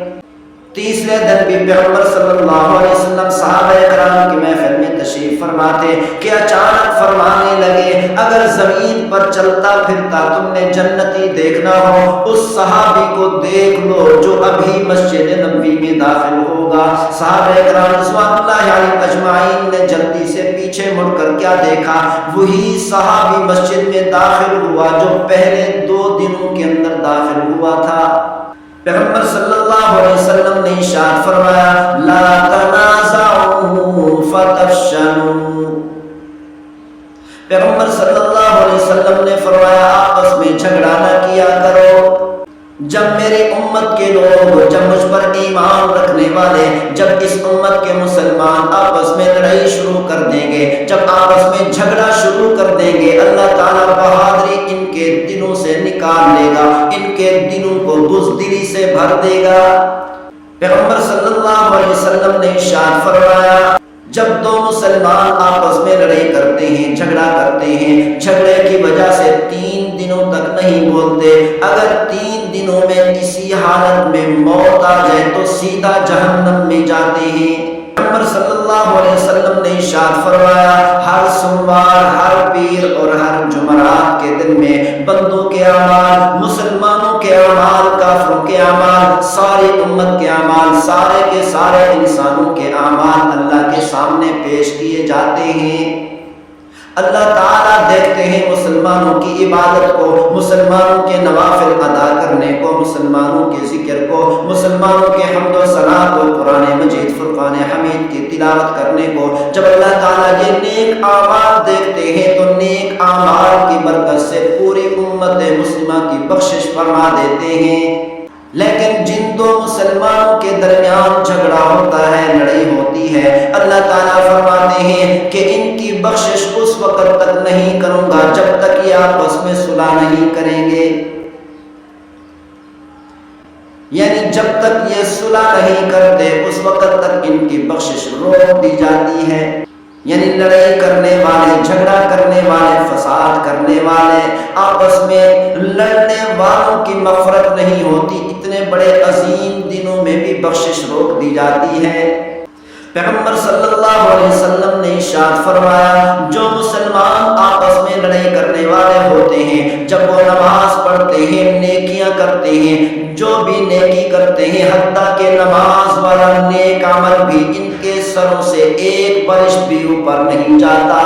تیسرے دن بھی پیغمبر صلی اللہ علیہ وسلم صحابہ کرام کی محفل میں تشریف فرماتے کہ اچانک فرمانے لگے اگر زمین پر چلتا پھرتا تم نے جنتی دیکھنا ہو اس صحابی کو دیکھ لو جو ابھی مسجد نبوی میں داخل ہوگا۔ صحابہ کرام رضوان اللہ علیہم اجمعین نے جلدی سے پیچھے مڑ کر کیا دیکھا، وہی صحابی مسجد میں داخل ہوا جو پہلے 2 دنوں کے اندر داخل ہوا تھا۔ پیغمبر صلی اللہ علیہ وسلم نے ارشاد فرمایا لا تنازعوا فتفشلوا۔ پیغمبر صلی اللہ علیہ وسلم نے فرمایا آپس میں جھگڑا نہ کیا کرو۔ جب میری امت کے لوگ، جب مجھ پر ایمان رکھنے والے، جب اس امت کے مسلمان آپس میں لڑائی شروع کر دیں گے، جب آپس میں جھگڑا شروع کر دیں گے، اللہ تعالیٰ بہادری ان کے دلوں سے نکال لے گا، ان کے دلوں کو بزدلی سے بھر دے گا۔ پیغمبر صلی اللہ علیہ وسلم نے ارشاد فرمایا جب 2 مسلمان آپس میں لڑائی کرتے ہیں، جھگڑا کرتے ہیں، جھگڑے کی وجہ سے 3 دنوں تک نہیں بولتے، اگر 3 دنوں میں اسی حالت میں موت آ جائے تو سیدھا جہنم میں جاتے ہیں۔ پیغمبر صلی اللہ علیہ وسلم نے ارشاد فرمایا ہر سوموار، ہر پیر اور ہر جمعرات کے دن میں بندوں کے اعمال، مسلمانوں کے اعمال، کافروں کے اعمال، ساری امت کے اعمال، سارے کے سارے انسانوں کے اعمال اللہ کے سامنے پیش کیے جاتے ہیں۔ اللہ تعالیٰ دیکھتے ہیں مسلمانوں کی عبادت کو، مسلمانوں کے نوافل ادا کرنے کو، مسلمانوں کے ذکر کو، مسلمانوں کے حمد و ثنا کو، قرآن مجید فرقان حمید کی تلاوت کرنے کو۔ جب اللہ تعالیٰ یہ نیک اعمال دیکھتے ہیں تو نیک اعمال کی برکت سے پوری امت مسلمہ کی بخشش فرما دیتے ہیں۔ لیکن جن 2 مسلمانوں کے درمیان جھگڑا ہوتا ہے، لڑائی ہوتی ہے، اللہ تعالیٰ فرماتے ہیں کہ ان کی بخشش اس وقت تک نہیں کروں گا جب تک یہ آپس میں صلح نہیں کریں گے۔ یعنی جب تک یہ صلح نہیں کرتے اس وقت تک ان کی بخشش روک دی جاتی ہے۔ یعنی لڑائی کرنے والے، جھگڑا کرنے والے، فساد کرنے والے، آپس میں لڑنے والوں کی مغفرت نہیں ہوتی، اتنے بڑے عظیم دنوں میں بھی بخشش روک دی جاتی ہے۔ پیغمبر صلی اللہ علیہ وسلم نے ارشاد فرمایا جو مسلمان آپس میں لڑائی کرنے والے ہوتے ہیں جب وہ نماز پڑھتے ہیں، نیکیاں کرتے ہیں، جو بھی نیکی کرتے ہیں، حتیٰ کہ نماز والا نیک عمل بھی ان کے سروں سے ایک برش بھی اوپر نہیں جاتا۔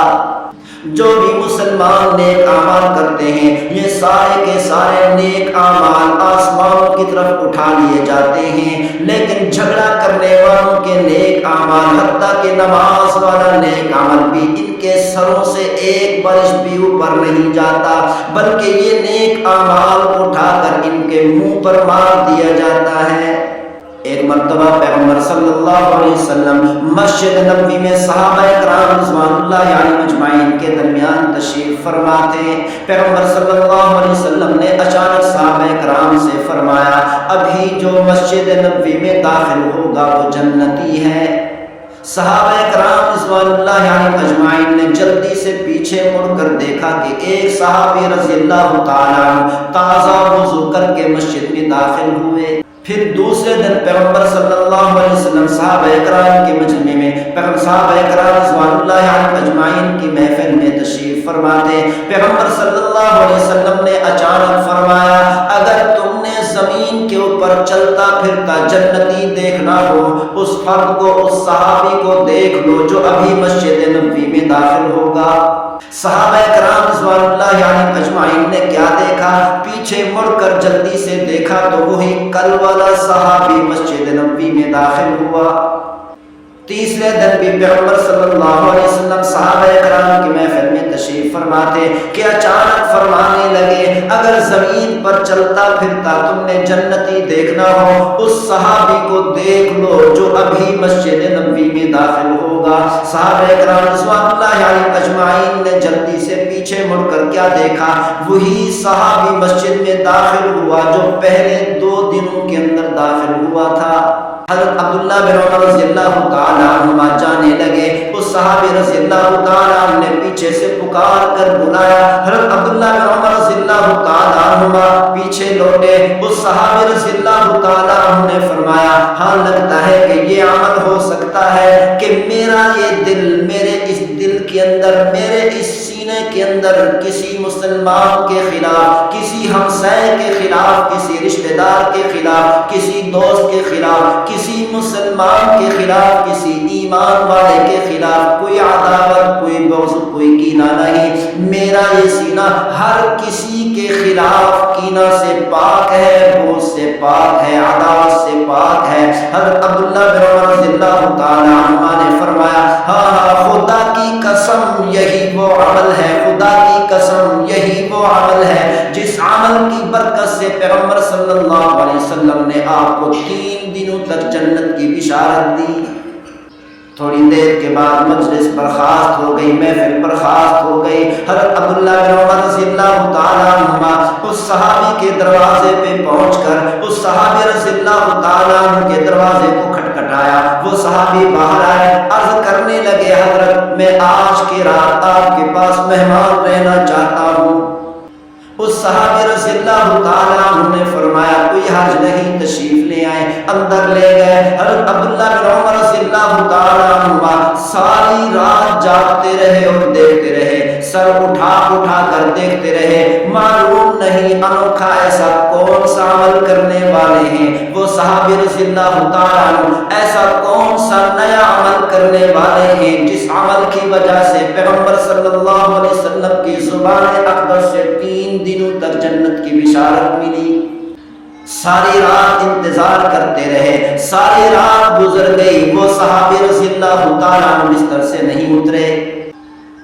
جو بھی مسلمان نیک اعمال کرتے ہیں یہ سارے کے سارے نیک اعمال آسمانوں کی طرف اٹھا لیے جاتے ہیں، لیکن جھگڑا کرنے والوں کے نیک اعمال، حتیٰ کہ نماز والا نیک عمل بھی ان کے سروں سے ایک برش بھی اوپر نہیں جاتا، بلکہ یہ نیک اعمال اٹھا کر ان کے منہ پر مار دیا جاتا ہے۔ ایک مرتبہ پیغمبر صلی اللہ علیہ وسلم مسجد نبوی میں صحابہ کرام رضوان اللہ علیہم اجمعین کے درمیان تشریف فرماتے ہیں۔ پیغمبر صلی اللہ علیہ وسلم نے اچانک صحابہ کرام سے فرمایا ابھی جو مسجد نبوی میں داخل ہوگا وہ جنتی ہے۔ صحابہ کرام رضوان اللہ علیہم اجمعین نے جلدی سے پیچھے مڑ کر دیکھا کہ ایک صحابی رضی اللہ تعالیٰ عنہ تازہ وضو کر کے مسجد میں داخل ہوئے۔ پھر دوسرے دن پیغمبر صلی اللہ علیہ وسلم صحابہ کرام کے مجمع میں صحابہ کرام رضوان اللہ علیہم اجمعین کی محفل میں تشریف فرماتے، پیغمبر صلی اللہ علیہ وسلم نے اچانک فرمایا اگر تم نے زمین کے اوپر چلتا پھرتا جنتی دیکھنا ہو اس فرد کو، اس صحابی کو دیکھ لو جو ابھی مسجد نبوی میں داخل ہوگا۔ صحابہ کرام رضوان اللہ علیہم اجمعین نے کیا دیکھا؟ پیچھے مڑ کر جلدی سے دیکھا تو وہی کل والا صحابی مسجد نبوی میں داخل ہوا۔ تیسرے دن بھی پیغمبر صلی اللہ علیہ وسلم صحابہ کرام کی محفل میں تشریف فرما تھے کہ اچانک فرمانے لگے اگر زمین پر چلتا پھرتا تم نے جنتی دیکھنا ہو اس صحابی کو دیکھ لو جو ابھی مسجد نبوی میں داخل ہوگا۔ صحابہ کرام رضوان اللہ علیہم اجمعین نے جلدی سے پیچھے مڑ کر کیا دیکھا، وہی صحابی مسجد میں داخل ہوا جو پہلے 2 دنوں کے اندر داخل ہوا تھا۔ حضرت عبداللہ بن عمر رضی اللہ تعالیٰ عنہما جانے لگے، اس صحابی رضی اللہ تعالیٰ عنہ نے پیچھے سے پکار کر بلایا، حضرت عبداللہ بن عمر رضی اللہ تعالیٰ عنہما پیچھے لوٹے، اس صحابی رضی اللہ تعالیٰ عنہ نے فرمایا ہاں لگتا ہے کہ یہ عمل ہو سکتا ہے کہ میرا یہ دل، میرے اس دل کے اندر، میرے اس سینے کے اندر کسی مسلمان کے خلاف، کسی ہمسائے کے خلاف، کسی رشتہ دار کے خلاف، کسی دوست کے خلاف، کسی مسلمان کے خلاف، کسی ایمان والے کے خلاف کوئی عداوت، کوئی بغض، کوئی کینہ نہیں۔ میرا یہ سینہ ہر کسی کے خلاف کینہ سے پاک ہے، بغض سے پاک ہے، عداوت سے پاک ہے۔ حضرت عبداللہ بن عمر رضی اللہ تعالیٰ عنہ نے فرمایا ہاں خدا کی قسم یہی وہ عمل ہے، خدا کی قسم یہی وہ عمل ہے جس عمل کی برکت سے پیغمبر صلی اللہ علیہ وسلم نے آپ کو 3 دنوں تک جنت کی بشارت دی۔ تھوڑی دیر کے بعد مجلس برخاست ہو گئی، محفل برخاست ہو گئی۔ حضرت عبداللہ بن عمر رضی اللہ تعالیٰ عنہ اس صحابی کے دروازے پہ پہنچ کر اس صحابی رضی اللہ تعالیٰ عنہ کے دروازے کو کھٹکھٹایا۔ وہ صحابی باہر آئے، عرض کرنے لگے حضرت میں آج کی رات آپ کے پاس مہمان رہنا چاہتا ہوں۔ اس صحابی رضی اللہ تعالیٰ عنہ نے فرمایا کوئی حرج نہیں، تشریف لے آئے۔ اندر لے گئے۔ حضرت عبداللہ بن عمر رضی اللہ تعالیٰ عنہ ساری رات جاگتے رہے اور دیکھتے رہے، سر اٹھا اٹھا کر دیکھتے رہے، معلوم نہیں انوکھا ایسا کون سا عمل کرنے والے ہیں وہ صحابی رضی اللہ تعالیٰ عنہ، ایسا کون سا نیا عمل کرنے والے ہیں جس عمل کی وجہ سے پیغمبر صلی اللہ علیہ وسلم کی زبان اقدس سے 3 دنوں تک جنت کی بشارت ملی۔ ساری رات انتظار کرتے رہے، ساری رات گزر گئی، وہ صحابی رضی اللہ تعالیٰ عنہ بستر سے نہیں اترے۔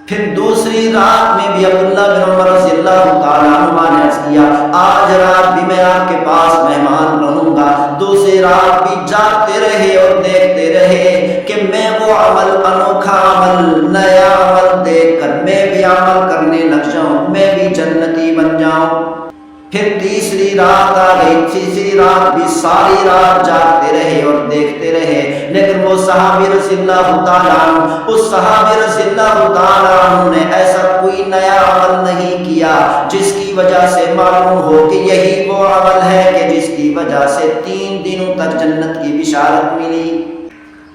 پھر دوسری رات میں بھی عبداللہ بن عمر رضی اللہ تعالیٰ عنہ نے عرض کیا آج رات بھی میں آپ کے پاس مہمان رہوں گا۔ دوسری رات بھی جاگتے رہے اور دیکھتے رہے کہ میں وہ عمل، انوکھا عمل، نیا عمل دیکھ کر میں بھی عمل کرنے لگ جاؤں، میں بھی جنتی بن جاؤں۔ پھر تیسری رات آ گئی، تیسری رات بھی ساری رات جاگتے رہے اور دیکھتے رہے، لیکن وہ صحابی رضی اللہ تعالیٰ عنہ، اس صحابی رضی اللہ تعالیٰ عنہ نے ایسا کوئی نیا عمل نہیں کیا جس کی وجہ سے معلوم ہو کہ یہی وہ عمل ہے کہ جس کی وجہ سے 3 دنوں تک جنت کی بشارت ملی۔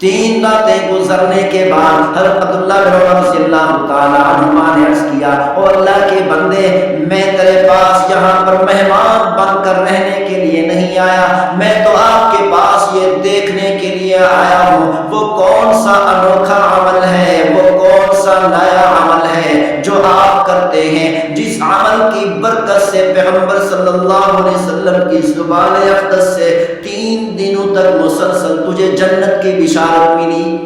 3 راتیں گزرنے کے بعد حضرت عبداللہ بن عمر رضی اللہ تعالیٰ عنہ نے عرض کیا او اللہ کے بندے میں تیرے پاس یہاں پر مہمان بن کر رہنے کے لیے نہیں آیا، میں تو آپ کے پاس یہ دیکھنے کے لیے آیا ہوں وہ کون سا انوکھا عمل ہے، وہ کون سا نیا عمل ہے جو آپ کرتے ہیں، جس عمل کی برکت سے پیغمبر صلی اللہ علیہ وسلم کی زبان اقدس سے 3 دنوں تک مسلسل تجھے جنت کی بشارت ملی۔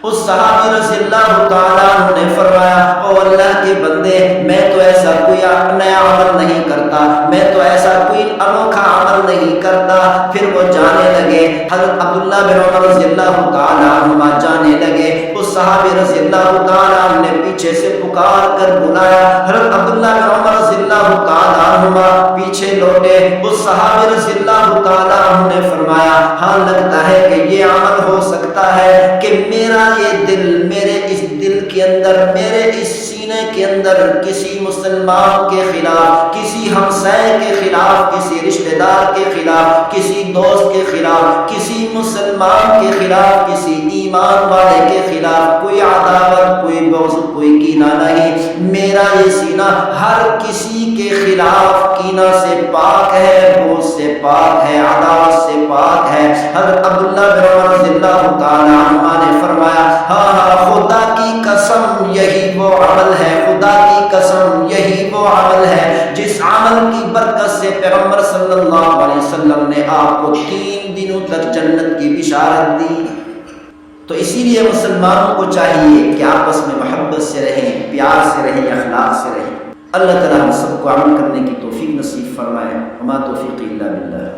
اس صحابی رضی اللہ تعالیٰ عنہ نے فرمایا او اللہ کے بندے میں تو ایسا کوئی نیا عمل نہیں کرتا، میں تو ایسا کوئی انوکھا عمل نہیں کرتا۔ پھر وہ جانے لگے، حضرت عبداللہ بن عمر رضی اللہ تعالیٰ عنہ جانے لگے، اس صحابی رضی اللہ تعالیٰ عنہ نے پیچھے سے پکار کر بلایا، حضرت عبداللہ بن عمر رضی اللہ تعالیٰ عنہ پیچھے لوٹے، اس صحابی رضی اللہ تعالیٰ عنہ نے فرمایا ہاں لگتا ہے کہ یہ عمل ہو سکتا ہے کہ میرا یہ دل، میرے اس دل کے اندر، میرے اس سینے کے اندر کسی مسلمان کے خلاف، کسی ہمسائے کے خلاف، کسی رشتہ دار کے خلاف، کسی دوست کے خلاف، کسی مسلمان کے خلاف، کسی ایمان والے کے خلاف کوئی عداوت، کوئی بغض، کوئی کینہ نہیں۔ میرا یہ سینہ ہر کسی کے خلاف کینہ سے پاک ہے، بغض سے پاک ہے، عداوت سے پاک ہے۔ حضرت عبداللہ بن عمر رضی اللہ تعالیٰ عنہ نے فرمایا ہاں خدا کی قسم یہی وہ عمل ہے، خدا کی قسم یہی وہ عمل ہے جس عمل کی برکت سے پیغمبر صلی اللہ علیہ وسلم نے آپ کو 3 دنوں تک جنت کی بشارت دی۔ تو اسی لیے مسلمانوں کو چاہیے کہ آپس میں محبت سے رہیں، پیار سے رہیں، اخلاق سے رہیں۔ اللہ تعالیٰ ہم سب کو عمل کرنے کی توفیق نصیب فرمائے۔ وما توفیقی الا باللہ۔